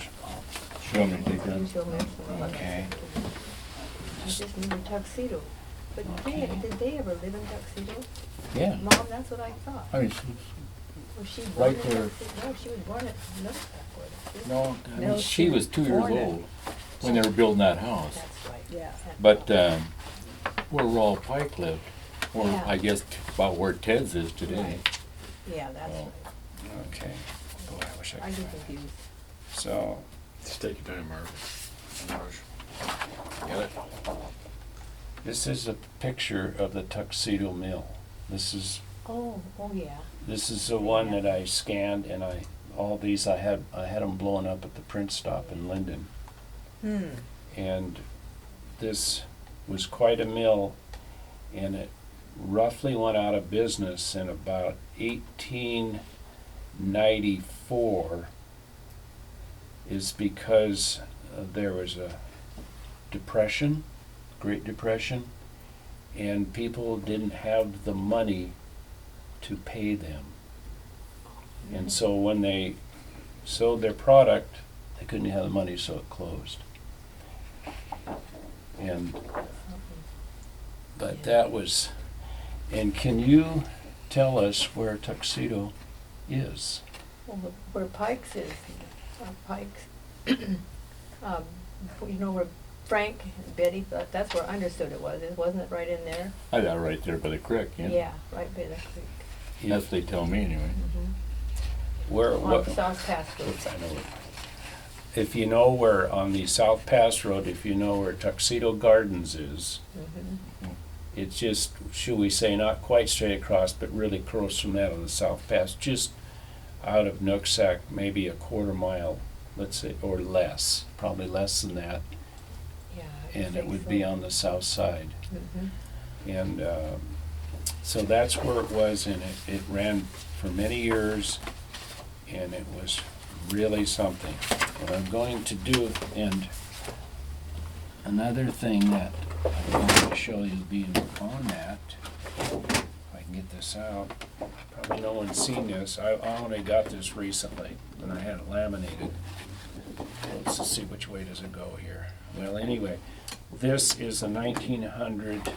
[SPEAKER 2] show me, take that.
[SPEAKER 3] You show me some of
[SPEAKER 1] Okay.
[SPEAKER 3] I just knew Tuxedo. But
[SPEAKER 1] Okay.
[SPEAKER 3] did they ever live in Tuxedo?
[SPEAKER 1] yeah.
[SPEAKER 3] Mom, that's what I thought.
[SPEAKER 2] I mean,
[SPEAKER 3] Was she
[SPEAKER 2] right
[SPEAKER 3] born in
[SPEAKER 2] there.
[SPEAKER 3] Tuxedo? No, she was born at Nooksack.
[SPEAKER 2] no, I
[SPEAKER 4] No,
[SPEAKER 2] mean, she
[SPEAKER 4] she
[SPEAKER 2] was
[SPEAKER 4] was
[SPEAKER 2] 2 years
[SPEAKER 4] born in-
[SPEAKER 2] old when they were building that house.
[SPEAKER 3] That's right.
[SPEAKER 4] Yeah.
[SPEAKER 2] But where Rawl Pike lived, or
[SPEAKER 3] Yeah.
[SPEAKER 2] I guess about where Ted's is today.
[SPEAKER 3] Right. Yeah, that's
[SPEAKER 2] Oh.
[SPEAKER 3] right.
[SPEAKER 1] Okay. Boy, I wish I
[SPEAKER 3] I
[SPEAKER 1] could.
[SPEAKER 3] get confused.
[SPEAKER 1] So,
[SPEAKER 6] Just take your time, Marv. No rush. Get it?
[SPEAKER 1] this is a picture of the Tuxedo Mill. This is
[SPEAKER 3] Oh yeah.
[SPEAKER 1] the one that I scanned, and all these I had them blowing up at the print stop in Linden.
[SPEAKER 4] Hmm.
[SPEAKER 1] And this was quite a mill, and roughly went out of business in about 1894 is because there was a depression, Great Depression, and people didn't have the money to pay them. And so when they sold their product, they couldn't have the money, so it closed. And but that was, and can you tell us where Tuxedo is?
[SPEAKER 3] Well, where Pikes is, Pikes, you know where Frank and Betty thought, that's where I understood it was. Wasn't it right in there?
[SPEAKER 2] I got right there by the creek, yeah.
[SPEAKER 3] Yeah, right by the creek.
[SPEAKER 2] That's what they tell me anyway.
[SPEAKER 1] Where,
[SPEAKER 3] On
[SPEAKER 1] what?
[SPEAKER 3] South Pass Road.
[SPEAKER 1] I know it. If you know where, on the South Pass Road, if you know where Tuxedo Gardens is, it's just, should we say, not quite straight across, but really close from that on the South Pass, just out of Nooksack, maybe a quarter mile, let's say, or less, probably less than that,
[SPEAKER 3] Yeah.
[SPEAKER 1] and it would be on the south side.
[SPEAKER 3] Mhm.
[SPEAKER 1] And so that's where it was, and it ran for many years, and it was really something. What I'm going to do, and another thing that I'm going to show you being on that, if I can get this out, probably no one's seen this. I only got this recently, and I had it laminated. Let's just see which way does it go here. Well, anyway, this is a 1900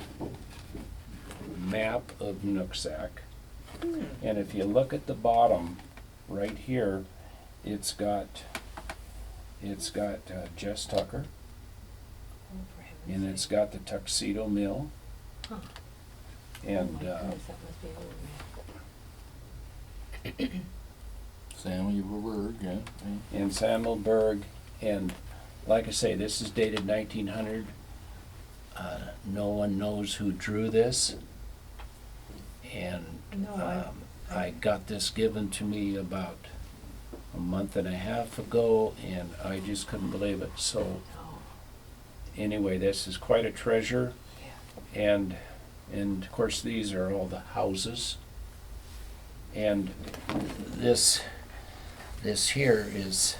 [SPEAKER 1] map of Nooksack. And if you look at the bottom, right here, it's got Jess Tucker,
[SPEAKER 3] Oh, for heaven's
[SPEAKER 1] and it's
[SPEAKER 3] sake.
[SPEAKER 1] got the Tuxedo Mill,
[SPEAKER 3] Huh.
[SPEAKER 1] and
[SPEAKER 3] Oh my goodness, that must be old, man.
[SPEAKER 2] Samuel Berg, yeah.
[SPEAKER 1] in Samuelburg, and like I say, this is dated 1900. No one knows who drew this, and
[SPEAKER 3] No,
[SPEAKER 1] I got this given to me about a month and a half ago, and I just couldn't believe it. So
[SPEAKER 3] Oh,
[SPEAKER 1] anyway, this is quite a treasure,
[SPEAKER 3] yeah.
[SPEAKER 1] and of course these are all the houses, and this here is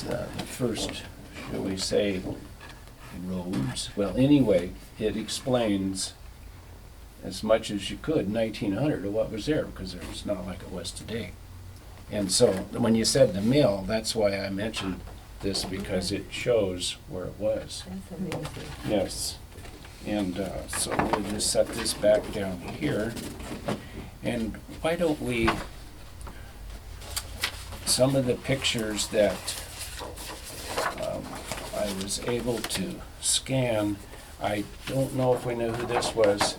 [SPEAKER 1] the first, shall we say, roads. Well, anyway, it explains as much as you could, 1900, of what was there, because it was not like it was today. And so when you said the mill, that's why I mentioned this, because it shows where it was.
[SPEAKER 3] That's amazing.
[SPEAKER 1] Yes. And so we'll just set this back down here. And why don't we, some of the pictures that I was able to scan, I don't know if we know who this was.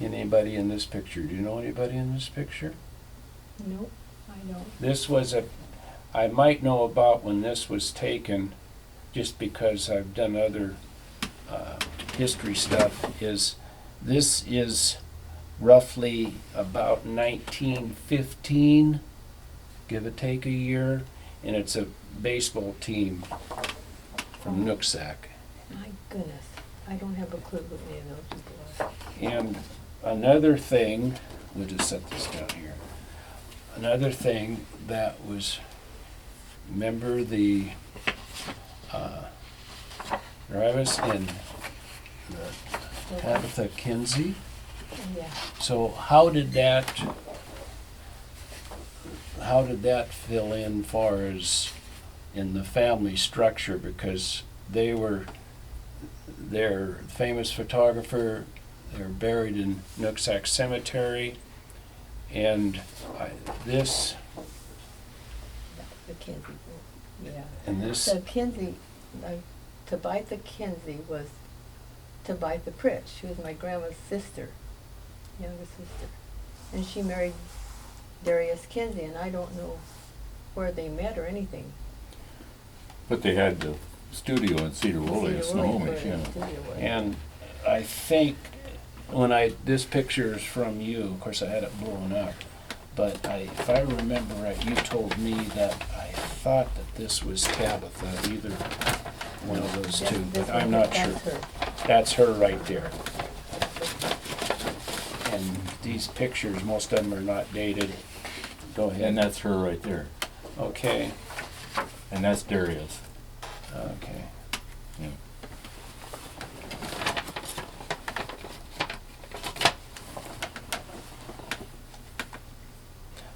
[SPEAKER 1] Anybody in this picture? Do you know anybody in this picture?
[SPEAKER 3] Nope, I don't.
[SPEAKER 1] This was I might know about when this was taken, just because I've done other history stuff, this is roughly about 1915, give or take a year, and it's a baseball team from Nooksack.
[SPEAKER 3] My goodness, I don't have a clue who any of those people are.
[SPEAKER 1] And another thing, we'll just set this down here. Another thing that was, remember the Travis and the Tabitha Kinsey?
[SPEAKER 3] Yeah,
[SPEAKER 1] So how did that fill in far as in the family structure? Because they're famous photographer, they're buried in Nooksack Cemetery, and this
[SPEAKER 3] the Kinsey, yeah.
[SPEAKER 1] and this
[SPEAKER 3] The Kinsey, Tabitha Kinsey was Tabitha Pritch. She was my grandma's sister, younger sister. And she married Darius Kinsey, and I don't know where they met or anything.
[SPEAKER 2] But they had the studio in Cedar Woolley,
[SPEAKER 3] Cedar
[SPEAKER 2] Snohomish,
[SPEAKER 3] where
[SPEAKER 2] yeah.
[SPEAKER 3] the studio was.
[SPEAKER 1] And I think this picture is from you, of course I had it blown up, but if I remember right, you told me that I thought that this was Tabitha, either one of those two, but I'm not sure.
[SPEAKER 3] That's her.
[SPEAKER 1] That's her right there. these pictures, most of them are not dated. Go ahead.
[SPEAKER 2] And that's her right there.
[SPEAKER 1] Okay,
[SPEAKER 2] And that's Darius.
[SPEAKER 1] okay.
[SPEAKER 2] Yeah.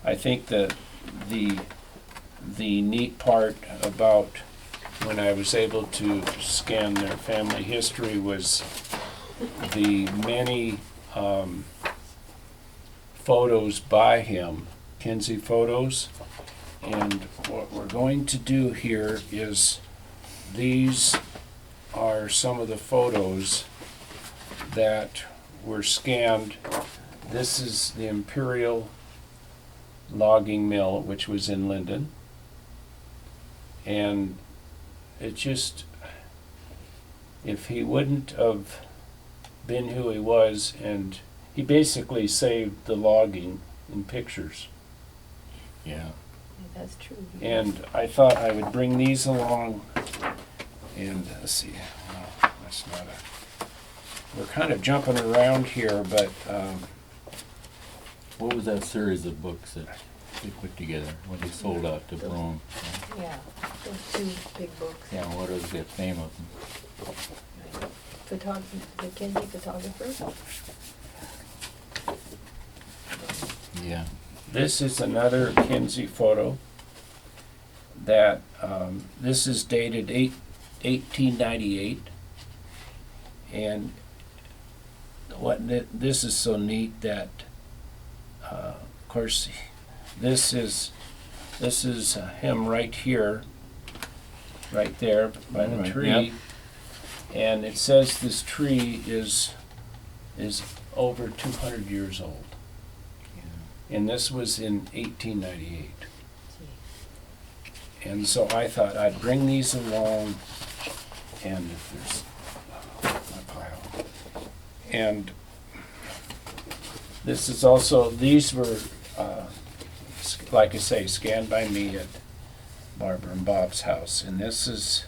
[SPEAKER 1] I think the neat part about when I was able to scan their family history was the many photos by him, Kinsey photos. And what we're going to do here is, these are some of the photos that were scanned. This is the Imperial Logging Mill, which was in Linden. And it just, if he wouldn't have been who he was, and he basically saved the logging in pictures.
[SPEAKER 2] Yeah.
[SPEAKER 3] That's true.
[SPEAKER 1] And I thought I would bring these along, and let's see, no, that's not a, we're kind of jumping around here, but
[SPEAKER 2] What was that series of books that they put together when they sold out to Broome?
[SPEAKER 3] Yeah, those two big books.
[SPEAKER 2] Yeah, what was the name of them?
[SPEAKER 3] The Kinsey photographer.
[SPEAKER 2] Yeah.
[SPEAKER 1] this is another Kinsey photo that, this is dated 1898. And this is so neat that, of course, this is him right here, right there by the
[SPEAKER 2] Right,
[SPEAKER 1] tree.
[SPEAKER 2] yep.
[SPEAKER 1] And it says this tree is over 200 years old. And this was in 1898. And so I thought I'd bring these along, and if there's my pile. And this is also, these were, like I say, scanned by me at Barbara and Bob's house. And this is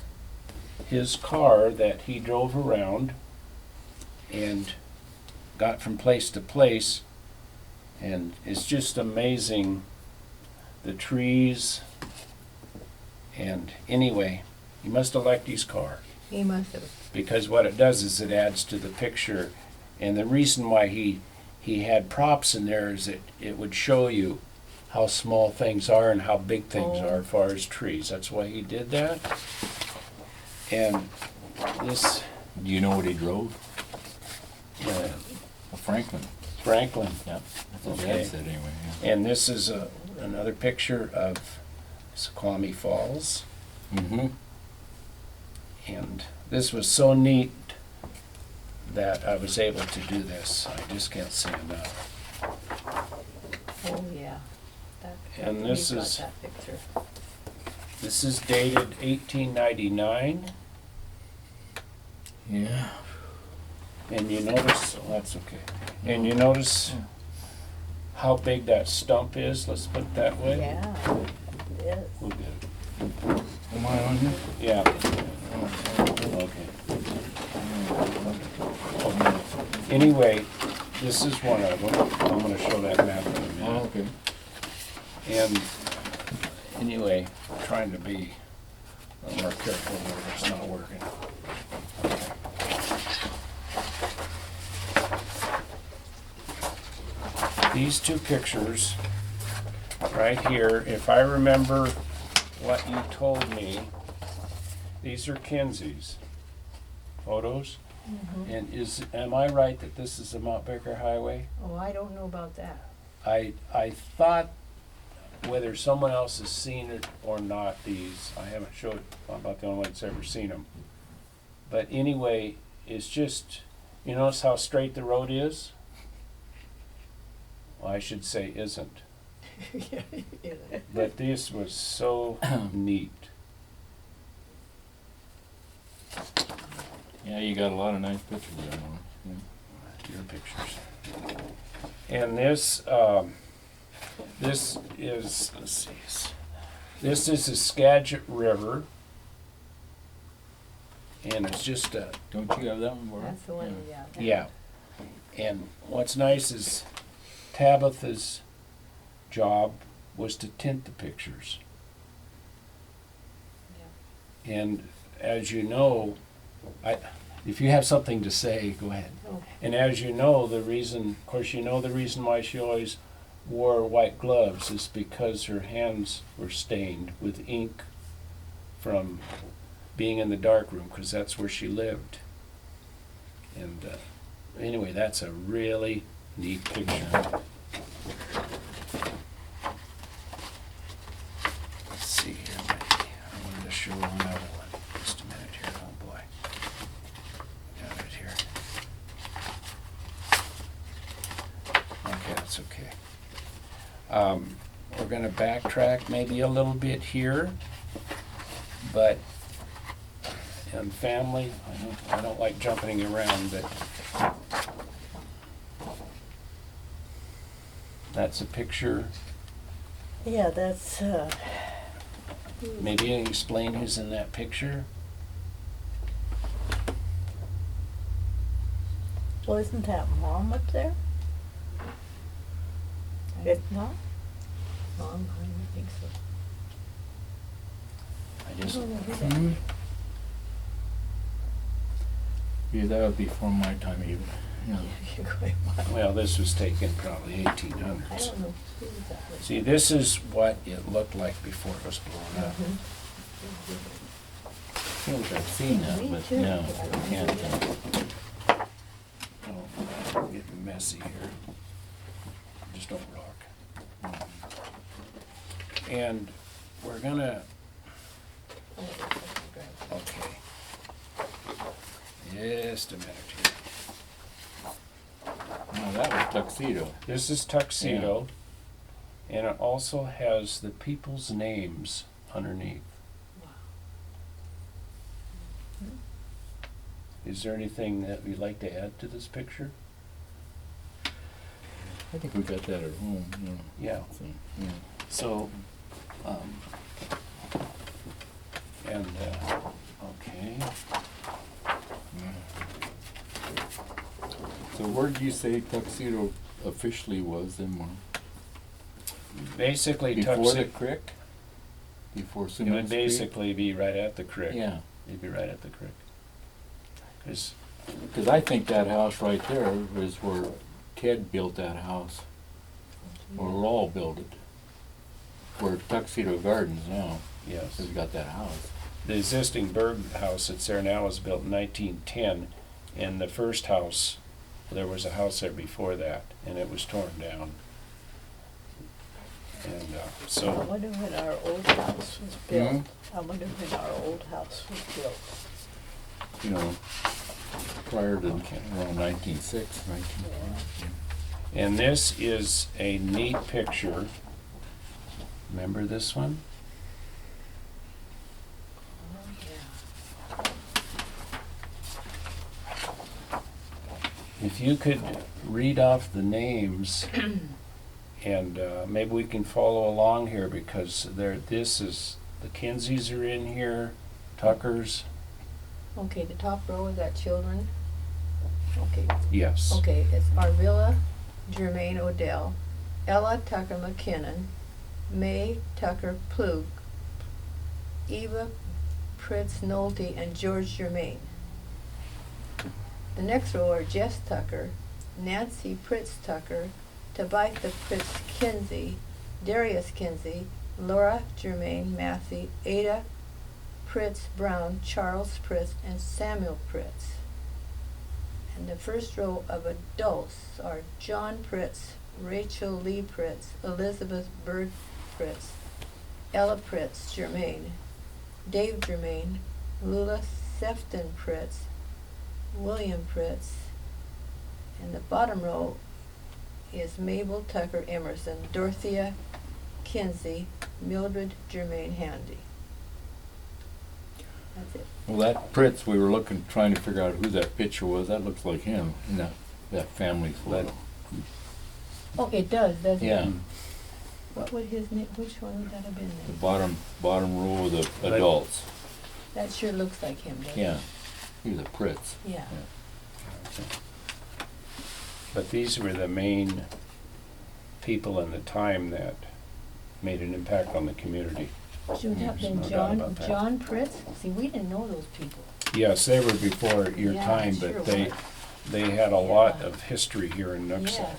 [SPEAKER 1] his car that he drove around and got from place to place. And it's just amazing, the trees. And anyway, he must have liked his car,
[SPEAKER 3] He must have.
[SPEAKER 1] because what it does is it adds to the picture. And the reason why he had props in there is that it would show you how small things are and how big things are as far as trees. That's why he did that. And this,
[SPEAKER 2] Do you know what he drove?
[SPEAKER 1] uh,
[SPEAKER 2] A Franklin.
[SPEAKER 1] Franklin.
[SPEAKER 2] Yeah. That's what
[SPEAKER 1] Okay.
[SPEAKER 2] Dad said anyway. Yeah.
[SPEAKER 1] And this is another picture of Squamish Falls.
[SPEAKER 2] Mm-hmm.
[SPEAKER 1] And this was so neat that I was able to do this. I just can't say enough.
[SPEAKER 3] Oh, yeah. That,
[SPEAKER 1] And
[SPEAKER 3] he's
[SPEAKER 1] this
[SPEAKER 3] got
[SPEAKER 1] is-
[SPEAKER 3] that picture.
[SPEAKER 1] This is dated 1899.
[SPEAKER 2] Yeah.
[SPEAKER 1] And you notice, oh, that's okay. And you notice how big that stump is? Let's put it that way.
[SPEAKER 4] Yeah. Yes.
[SPEAKER 1] We'll get it.
[SPEAKER 2] Am I on here?
[SPEAKER 1] Yeah. Okay. Anyway, this is one of them. I'm gonna show that map in a minute.
[SPEAKER 2] Oh, okay.
[SPEAKER 1] And anyway, trying to be a little more careful where it's not working. These two pictures right here, if I remember what you told me, these are Kinsey's photos. And am I right that this is the Mount Baker Highway?
[SPEAKER 3] Oh, I don't know about that.
[SPEAKER 1] I thought whether someone else has seen it or not, these, I haven't showed, I'm about the only one that's ever seen them. But anyway, it's just, you notice how straight the road is? Well, I should say isn't.
[SPEAKER 3] Yeah,
[SPEAKER 1] But this was so neat.
[SPEAKER 2] Yeah, you got a lot of nice pictures there, Norm. Yeah.
[SPEAKER 1] Your pictures. And this is, let's see, this is the Skagit River. And it's just a,
[SPEAKER 2] Don't you have that one, Barbara?
[SPEAKER 3] that's the one, yeah.
[SPEAKER 1] yeah. And what's nice is Tabitha's job was to tint the pictures. And as you know, if you have something to say, go ahead.
[SPEAKER 3] Oh.
[SPEAKER 1] And as you know, the reason why she always wore white gloves is because her hands were stained with ink from being in the dark room, because that's where she lived. And anyway, that's a really neat picture. Let's see here, maybe. I wanted to show another one. Just a minute here. Oh boy. Got it here. Okay, that's okay. We're going to backtrack maybe a little bit here, but in family, I don't like jumping around, but that's a picture.
[SPEAKER 4] Yeah, that's,
[SPEAKER 1] Maybe explain who's in that picture.
[SPEAKER 4] well, isn't that Mom up there? If not,
[SPEAKER 3] Mom, I don't think so.
[SPEAKER 1] I just,
[SPEAKER 3] I don't know who that
[SPEAKER 2] Hmm? Yeah, that would be before my time even. Yeah.
[SPEAKER 3] You're going wild.
[SPEAKER 1] well, this was taken probably
[SPEAKER 3] I
[SPEAKER 1] 1800s.
[SPEAKER 3] don't know who that was.
[SPEAKER 1] See, this is what it looked like before it was blown up.
[SPEAKER 3] Mhm.
[SPEAKER 2] I feel like I've seen that,
[SPEAKER 3] Me
[SPEAKER 2] but
[SPEAKER 3] too.
[SPEAKER 2] yeah,
[SPEAKER 3] I don't
[SPEAKER 2] I can't.
[SPEAKER 3] know.
[SPEAKER 1] Oh, I'm getting messy here. Just don't rock. And we're gonna, okay. Just a minute here.
[SPEAKER 2] No, that was tuxedo.
[SPEAKER 1] This is Tuxedo, and it also has the people's names underneath. Is there anything that you'd like to add to this picture?
[SPEAKER 2] I think we got that at home.
[SPEAKER 1] Yeah.
[SPEAKER 2] So, yeah.
[SPEAKER 1] So, and, okay.
[SPEAKER 2] So where did you say tuxedo officially was then, Mark?
[SPEAKER 1] Basically,
[SPEAKER 2] Before the
[SPEAKER 1] Tuxedo,
[SPEAKER 2] creek? Before
[SPEAKER 1] it would
[SPEAKER 2] Simmons Creek?
[SPEAKER 1] basically be right at the creek.
[SPEAKER 2] Yeah,
[SPEAKER 1] You'd be right at the creek. 'Cause,
[SPEAKER 2] because I think that house right there is where Ted built that house. Or Lowell built it. Where Tuxedo Gardens now
[SPEAKER 1] yes.
[SPEAKER 2] has got that house.
[SPEAKER 1] The existing Berg house that's there now was built in 1910, and the first house, there was a house there before that, and it was torn down. And
[SPEAKER 4] I
[SPEAKER 1] so,
[SPEAKER 4] wonder when our old house was built. I wonder when our old house was built.
[SPEAKER 2] You know, prior to around 1906, 1910.
[SPEAKER 1] and this is a neat picture. Remember this one? If you could read off the names, and maybe we can follow along here, because this is, the Kinseys are in here, Tuckers,
[SPEAKER 3] Okay, the top row is got children. Okay,
[SPEAKER 1] yes.
[SPEAKER 3] okay, it's Arvilla Germaine Odell, Ella Tucker McKinnon, May Tucker Plug, Eva Pritz Nolte, and George Germain. The next row are Jess Tucker, Nancy Pritz Tucker, Tabitha Pritz Kinsey, Darius Kinsey, Laura Germain Massey, Ada Pritz Brown, Charles Pritz, and Samuel Pritz. And the first row of adults are John Pritz, Rachel Lee Pritz, Elizabeth Bird Pritz, Ella Pritz Germain, Dave Germain, Lula Sefton Pritz, William Pritz, and the bottom row is Mabel Tucker Emerson, Dorothea Kinsey, Mildred Germain Handy. That's it.
[SPEAKER 2] Well, that Pritz, we were trying to figure out who that picture was. That looks like him in that family photo.
[SPEAKER 3] Oh, it does, doesn't it?
[SPEAKER 2] Yeah,
[SPEAKER 3] What would his name, which one would that have been
[SPEAKER 2] the
[SPEAKER 3] then?
[SPEAKER 2] bottom row of the adults.
[SPEAKER 3] That sure looks like him, doesn't it?
[SPEAKER 2] Yeah, he was a Pritz.
[SPEAKER 3] Yeah.
[SPEAKER 1] But these were the main people in the time that made an impact on the community.
[SPEAKER 3] Should have
[SPEAKER 1] There's
[SPEAKER 3] been
[SPEAKER 1] no doubt
[SPEAKER 3] John,
[SPEAKER 1] about that.
[SPEAKER 3] John Pritz. See, we didn't know those people.
[SPEAKER 1] Yes, they were before your
[SPEAKER 3] Yeah,
[SPEAKER 1] time,
[SPEAKER 3] sure
[SPEAKER 1] but
[SPEAKER 3] was.
[SPEAKER 1] they had a lot
[SPEAKER 3] Yeah.
[SPEAKER 1] of history here in Nooksack.
[SPEAKER 3] Yeah.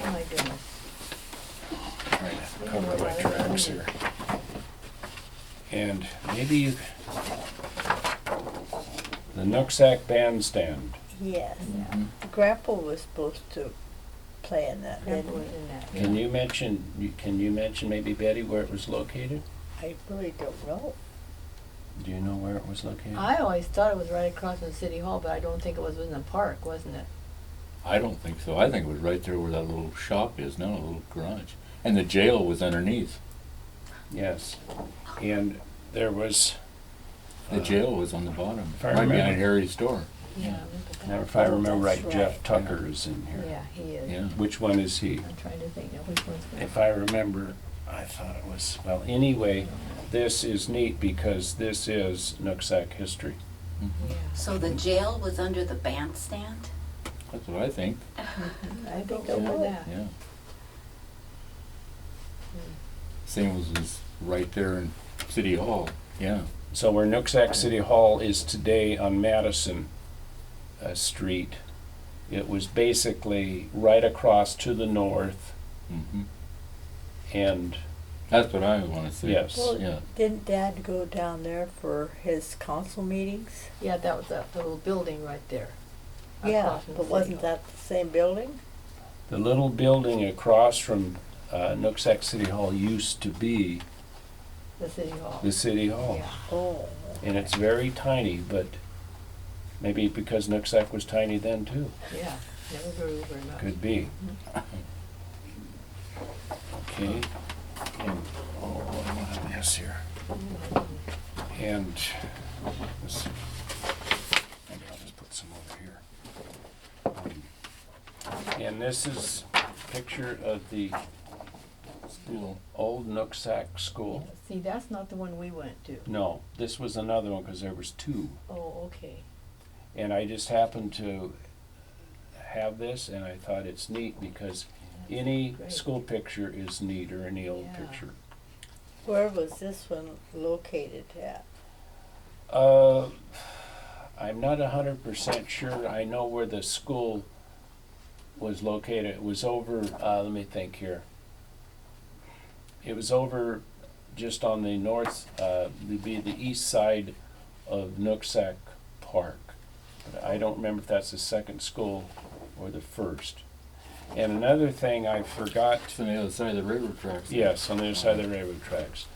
[SPEAKER 3] Oh my goodness.
[SPEAKER 1] Trying to cover my tracks here. And maybe you, the Nooksack Bandstand.
[SPEAKER 4] Yes.
[SPEAKER 3] Yeah.
[SPEAKER 4] Grandpa was supposed to play in that,
[SPEAKER 3] Grandpa
[SPEAKER 4] didn't
[SPEAKER 3] was
[SPEAKER 4] he?
[SPEAKER 3] in that.
[SPEAKER 1] Can you mention maybe, Betty, where it was located?
[SPEAKER 4] I really don't know.
[SPEAKER 1] Do you know where it was located?
[SPEAKER 3] I always thought it was right across from City Hall, but I don't think it was in the park, wasn't it?
[SPEAKER 2] I don't think so. I think it was right there where that little shop is now, a little garage. And the jail was underneath.
[SPEAKER 1] Yes. And there was,
[SPEAKER 2] The jail was on the bottom,
[SPEAKER 1] If I
[SPEAKER 2] right behind
[SPEAKER 1] remember-
[SPEAKER 2] Harry's store.
[SPEAKER 3] Yeah, I remember
[SPEAKER 1] now
[SPEAKER 3] that.
[SPEAKER 1] if I
[SPEAKER 4] Oh,
[SPEAKER 1] remember right,
[SPEAKER 4] that's
[SPEAKER 1] Jeff
[SPEAKER 4] right.
[SPEAKER 1] Tucker is in here.
[SPEAKER 3] Yeah, he is.
[SPEAKER 2] Yeah.
[SPEAKER 1] Which one is he?
[SPEAKER 3] I'm trying to think now which one's going.
[SPEAKER 1] If I remember, I thought it was, well, anyway, this is neat because this is Nooksack history.
[SPEAKER 3] Yeah.
[SPEAKER 7] So the jail was under the bandstand?
[SPEAKER 2] That's what I think,
[SPEAKER 3] I think
[SPEAKER 4] don't
[SPEAKER 3] over
[SPEAKER 4] know.
[SPEAKER 3] that.
[SPEAKER 2] yeah. Same as right there in City Hall, yeah.
[SPEAKER 1] So where Nooksack City Hall is today on Madison Street, it was basically right across to the north,
[SPEAKER 2] Hmm.
[SPEAKER 1] and
[SPEAKER 2] That's what I wanna say.
[SPEAKER 1] Yes.
[SPEAKER 4] Well,
[SPEAKER 2] Yeah.
[SPEAKER 4] didn't Dad go down there for his council meetings?
[SPEAKER 3] Yeah, that was that little building right there.
[SPEAKER 4] Yeah,
[SPEAKER 3] across from
[SPEAKER 4] but
[SPEAKER 3] City
[SPEAKER 4] wasn't
[SPEAKER 3] Hall.
[SPEAKER 4] that the same building?
[SPEAKER 1] the little building across from Nooksack City Hall used to be
[SPEAKER 3] The City Hall?
[SPEAKER 1] the City Hall.
[SPEAKER 3] Yeah.
[SPEAKER 4] Oh.
[SPEAKER 1] And it's very tiny, but maybe because Nooksack was tiny then too.
[SPEAKER 3] Yeah, never grew very much.
[SPEAKER 1] Could be. Okay. And, oh, what a mess here. And, let's see. Maybe I'll just put some over here. And this is a picture of the
[SPEAKER 2] School.
[SPEAKER 1] old Nooksack School.
[SPEAKER 3] See, that's not the one we went to.
[SPEAKER 1] No, this was another one because there was two.
[SPEAKER 3] Oh, okay.
[SPEAKER 1] And I just happened to have this and I thought it's neat because any
[SPEAKER 3] Great.
[SPEAKER 1] school picture is neat or any old
[SPEAKER 3] Yeah.
[SPEAKER 1] picture.
[SPEAKER 4] Where was this one located at?
[SPEAKER 1] I'm not 100% sure. I know where the school was located. It was over, let me think here. It was over just on the north, it'd be the east side of Nooksack Park. But I don't remember if that's the second school or the first. And another thing I forgot.
[SPEAKER 2] It's on the other side of the railroad tracks.
[SPEAKER 1] Yes, on the other side of the railroad tracks.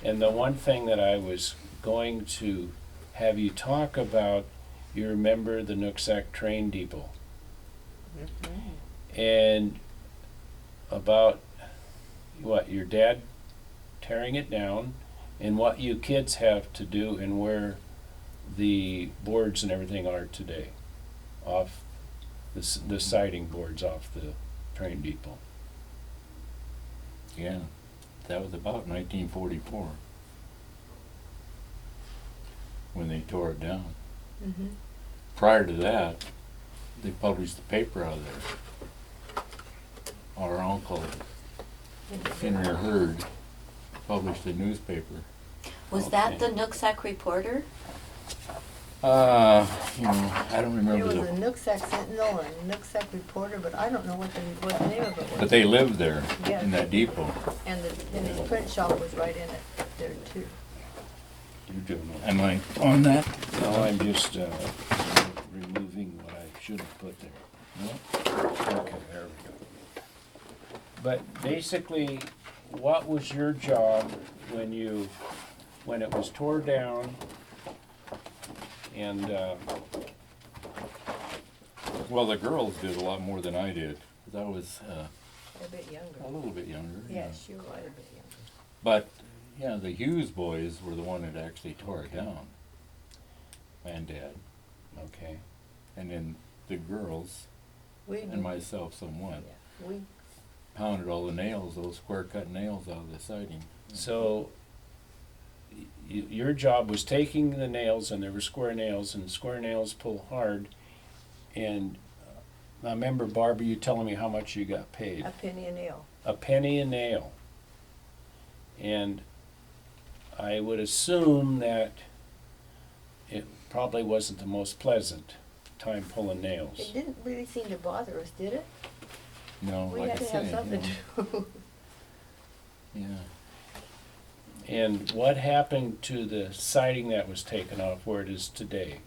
[SPEAKER 1] And the one thing that I was going to have you talk about, you remember the Nooksack train depot. And about what, your dad tearing it down and what you kids have to do and where the boards and everything are today off the siding boards off the train depot.
[SPEAKER 2] Yeah, that was about 1944 when they tore it down.
[SPEAKER 3] Mm-hmm.
[SPEAKER 2] Prior to that, they published the paper out of there. Our uncle, Henry Hurd, published a newspaper.
[SPEAKER 7] Was that the Nooksack Reporter?
[SPEAKER 2] You know, I don't
[SPEAKER 3] There
[SPEAKER 2] remember
[SPEAKER 3] was a
[SPEAKER 2] the,
[SPEAKER 3] Nooksack Sentinel and a Nooksack Reporter, but I don't know what the name of it was.
[SPEAKER 2] but they lived there
[SPEAKER 3] Yeah.
[SPEAKER 2] in that depot.
[SPEAKER 3] And his print shop was right in it there too.
[SPEAKER 1] You do know.
[SPEAKER 2] Am I on that?
[SPEAKER 1] No, I'm just removing what I should have put there. No? Okay, there we go. But basically, what was your job when it was tore down and,
[SPEAKER 2] Well, the girls did a lot more than I did. 'Cause I was
[SPEAKER 3] A bit younger.
[SPEAKER 2] a little bit younger.
[SPEAKER 3] Yes, you're right, a bit younger.
[SPEAKER 2] But, yeah, the Hughes boys were the one that actually tore it down. And Dad.
[SPEAKER 1] okay,
[SPEAKER 2] And then the girls,
[SPEAKER 3] We,
[SPEAKER 2] and myself somewhat,
[SPEAKER 3] yeah, we,
[SPEAKER 2] pounded all the nails, those square cut nails out of the siding.
[SPEAKER 1] so your job was taking the nails and there were square nails and square nails pull hard and I remember Barbara, you telling me how much you got paid.
[SPEAKER 3] A penny a nail.
[SPEAKER 1] A penny a nail. And I would assume that it probably wasn't the most pleasant time pulling
[SPEAKER 3] It
[SPEAKER 1] nails.
[SPEAKER 3] didn't really seem to bother us, did it?
[SPEAKER 2] No,
[SPEAKER 3] We
[SPEAKER 2] like I
[SPEAKER 3] had to have
[SPEAKER 2] said,
[SPEAKER 3] something to do.
[SPEAKER 2] yeah.
[SPEAKER 1] And what happened to the siding that was taken off where it is today?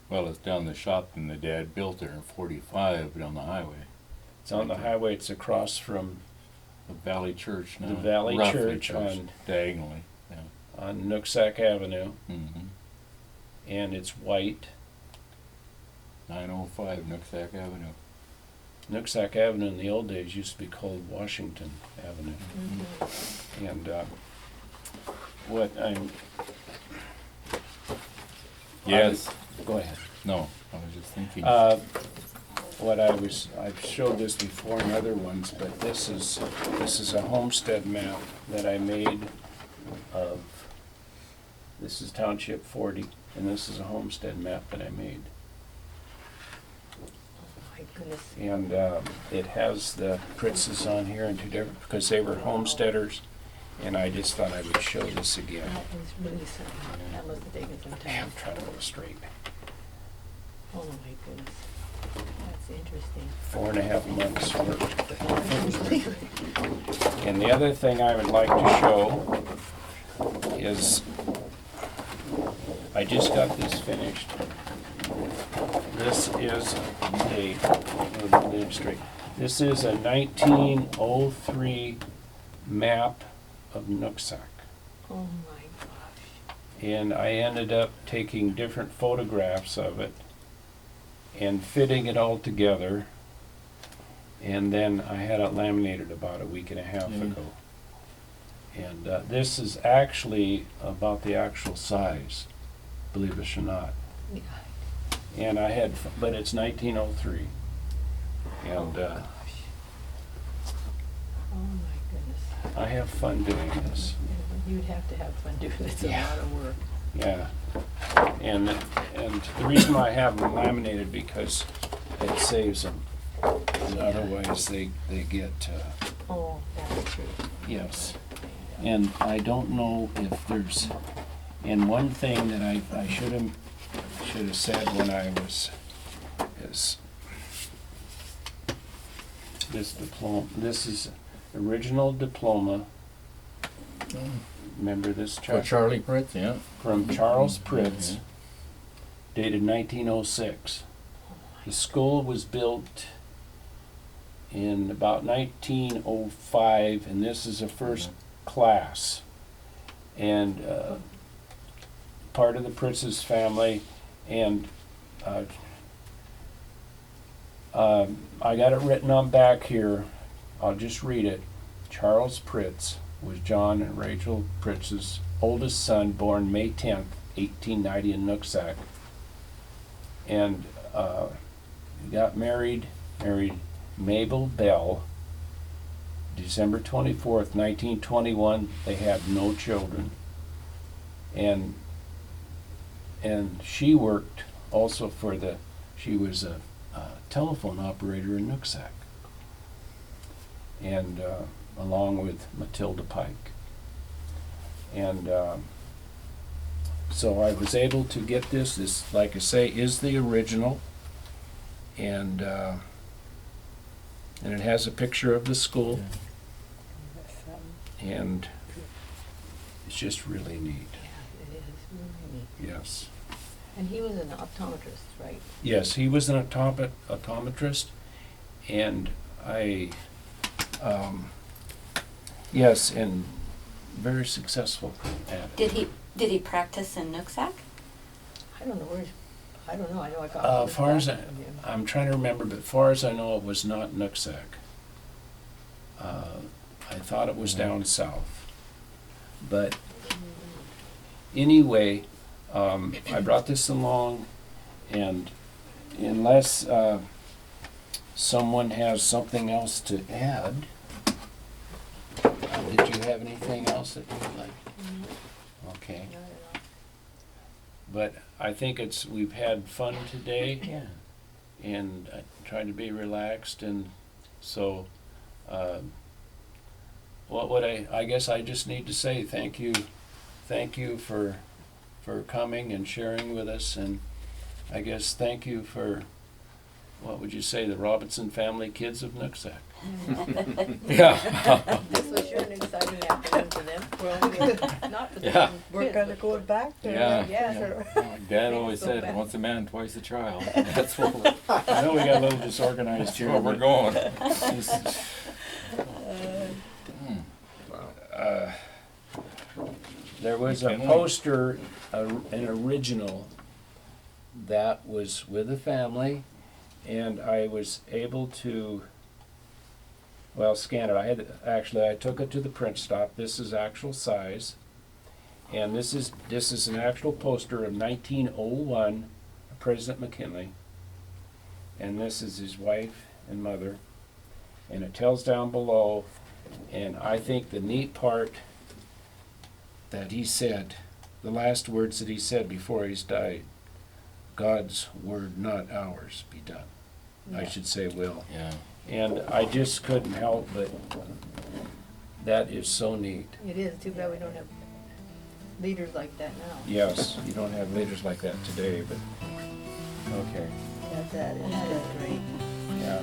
[SPEAKER 2] Well, it's down the shop and the dad built there in 45 down the highway.
[SPEAKER 1] It's on the highway, it's across from
[SPEAKER 2] The Valley Church now.
[SPEAKER 1] the Valley
[SPEAKER 2] Roughly
[SPEAKER 1] Church on
[SPEAKER 2] diagonally. Yeah.
[SPEAKER 1] Nooksack Avenue,
[SPEAKER 2] Mm-hmm.
[SPEAKER 1] and it's white.
[SPEAKER 2] 905 Nooksack Avenue.
[SPEAKER 1] Nooksack Avenue in the old days used to be called Washington Avenue.
[SPEAKER 3] Mm-hmm.
[SPEAKER 1] And what I'm...
[SPEAKER 2] Yes.
[SPEAKER 1] Go ahead.
[SPEAKER 2] No, I was just thinking.
[SPEAKER 1] I've showed this before in other ones, but this is a homestead map that I made of, this is Township 40, and this is a homestead map that I made.
[SPEAKER 3] My goodness.
[SPEAKER 1] And it has the Pritzes on here and two different, because they were homesteaders, and I just thought I would show this again.
[SPEAKER 3] That was really something. That must have taken some time.
[SPEAKER 1] I'm trying to go straight.
[SPEAKER 3] Oh my goodness. That's interesting.
[SPEAKER 1] 4.5 months work. And the other thing I would like to show is, I just got this finished. This is this is a 1903 map of Nooksack.
[SPEAKER 3] Oh my gosh.
[SPEAKER 1] And I ended up taking different photographs of it and fitting it all together. And then I had it laminated about a week and a half ago. And this is actually about the actual size, believe it or not.
[SPEAKER 3] Yeah.
[SPEAKER 1] And I had, but it's 1903. And
[SPEAKER 3] Oh my goodness.
[SPEAKER 1] I have fun doing this.
[SPEAKER 3] You'd have to have fun doing it. It's a
[SPEAKER 1] Yeah.
[SPEAKER 3] lot of work.
[SPEAKER 1] Yeah. And the reason why I have them laminated, because it saves them. And otherwise they get,
[SPEAKER 3] Oh, that's true.
[SPEAKER 1] yes. And I don't know if there's, and one thing that I should have said when I was, is this diploma, this is original diploma. Remember this,
[SPEAKER 2] For
[SPEAKER 1] Chuck?
[SPEAKER 2] Charlie Pritz, yeah.
[SPEAKER 1] From Charles Pritz, dated 1906. The school was built in about 1905, and this is the first class. And part of the Pritz's family, and I got it written on back here. I'll just read it. Charles Pritz was John and Rachel Pritz's oldest son, born May 10th, 1890 in Nooksack. And he got married Mabel Bell, December 24th, 1921. They had no children. And she worked also for she was a telephone operator in Nooksack. And along with Matilda Pike. And so I was able to get this. This, like I say, is the original. And it has a picture of the school. And it's just really neat.
[SPEAKER 3] Yeah, it is really neat.
[SPEAKER 1] Yes.
[SPEAKER 3] And he was an optometrist, right?
[SPEAKER 1] Yes, he was an optometrist, and yes, and very successful at it.
[SPEAKER 7] Did he practice in Nooksack?
[SPEAKER 3] I don't know where. I don't know. I know I got.
[SPEAKER 1] As far as I'm trying to remember, but as far as I know, it was not Nooksack. I thought it was down south. But anyway, I brought this along, and unless someone has something else to add, did you have anything else that you would like? Okay.
[SPEAKER 3] No, no.
[SPEAKER 1] But I think we've had fun today.
[SPEAKER 2] Yeah.
[SPEAKER 1] and trying to be relaxed, and so what would I guess I just need to say thank you for coming and sharing with us, and I guess thank you for, what would you say, the Robinson family kids of Nooksack. Yeah.
[SPEAKER 3] This was sure an exciting afternoon for them. Well, not for them.
[SPEAKER 1] Yeah.
[SPEAKER 4] We're gonna go back there.
[SPEAKER 2] Yeah.
[SPEAKER 3] Yes.
[SPEAKER 2] Dad always
[SPEAKER 3] So
[SPEAKER 2] said,
[SPEAKER 3] bad.
[SPEAKER 2] once a man, twice a child. That's what we're,
[SPEAKER 1] I know we got a little disorganized
[SPEAKER 2] that's
[SPEAKER 1] here.
[SPEAKER 2] where we're
[SPEAKER 1] but
[SPEAKER 2] going.
[SPEAKER 1] this-
[SPEAKER 6] Wow.
[SPEAKER 1] There was a poster, an original, that was with a family, and I was able to, well, scan it. I took it to the print stop. This is actual size, and this is an actual poster of 1901, President McKinley, and this is his wife and mother, and it tells down below, and I think the neat part that he said, the last words that he said before he's died, God's word, not ours, be done. I should say will.
[SPEAKER 2] Yeah.
[SPEAKER 1] And I just couldn't help but, that is so neat.
[SPEAKER 3] It is too bad we don't have leaders like that now.
[SPEAKER 1] Yes, you don't have leaders like that today, but, okay,
[SPEAKER 4] That is
[SPEAKER 3] That is great.
[SPEAKER 1] yeah.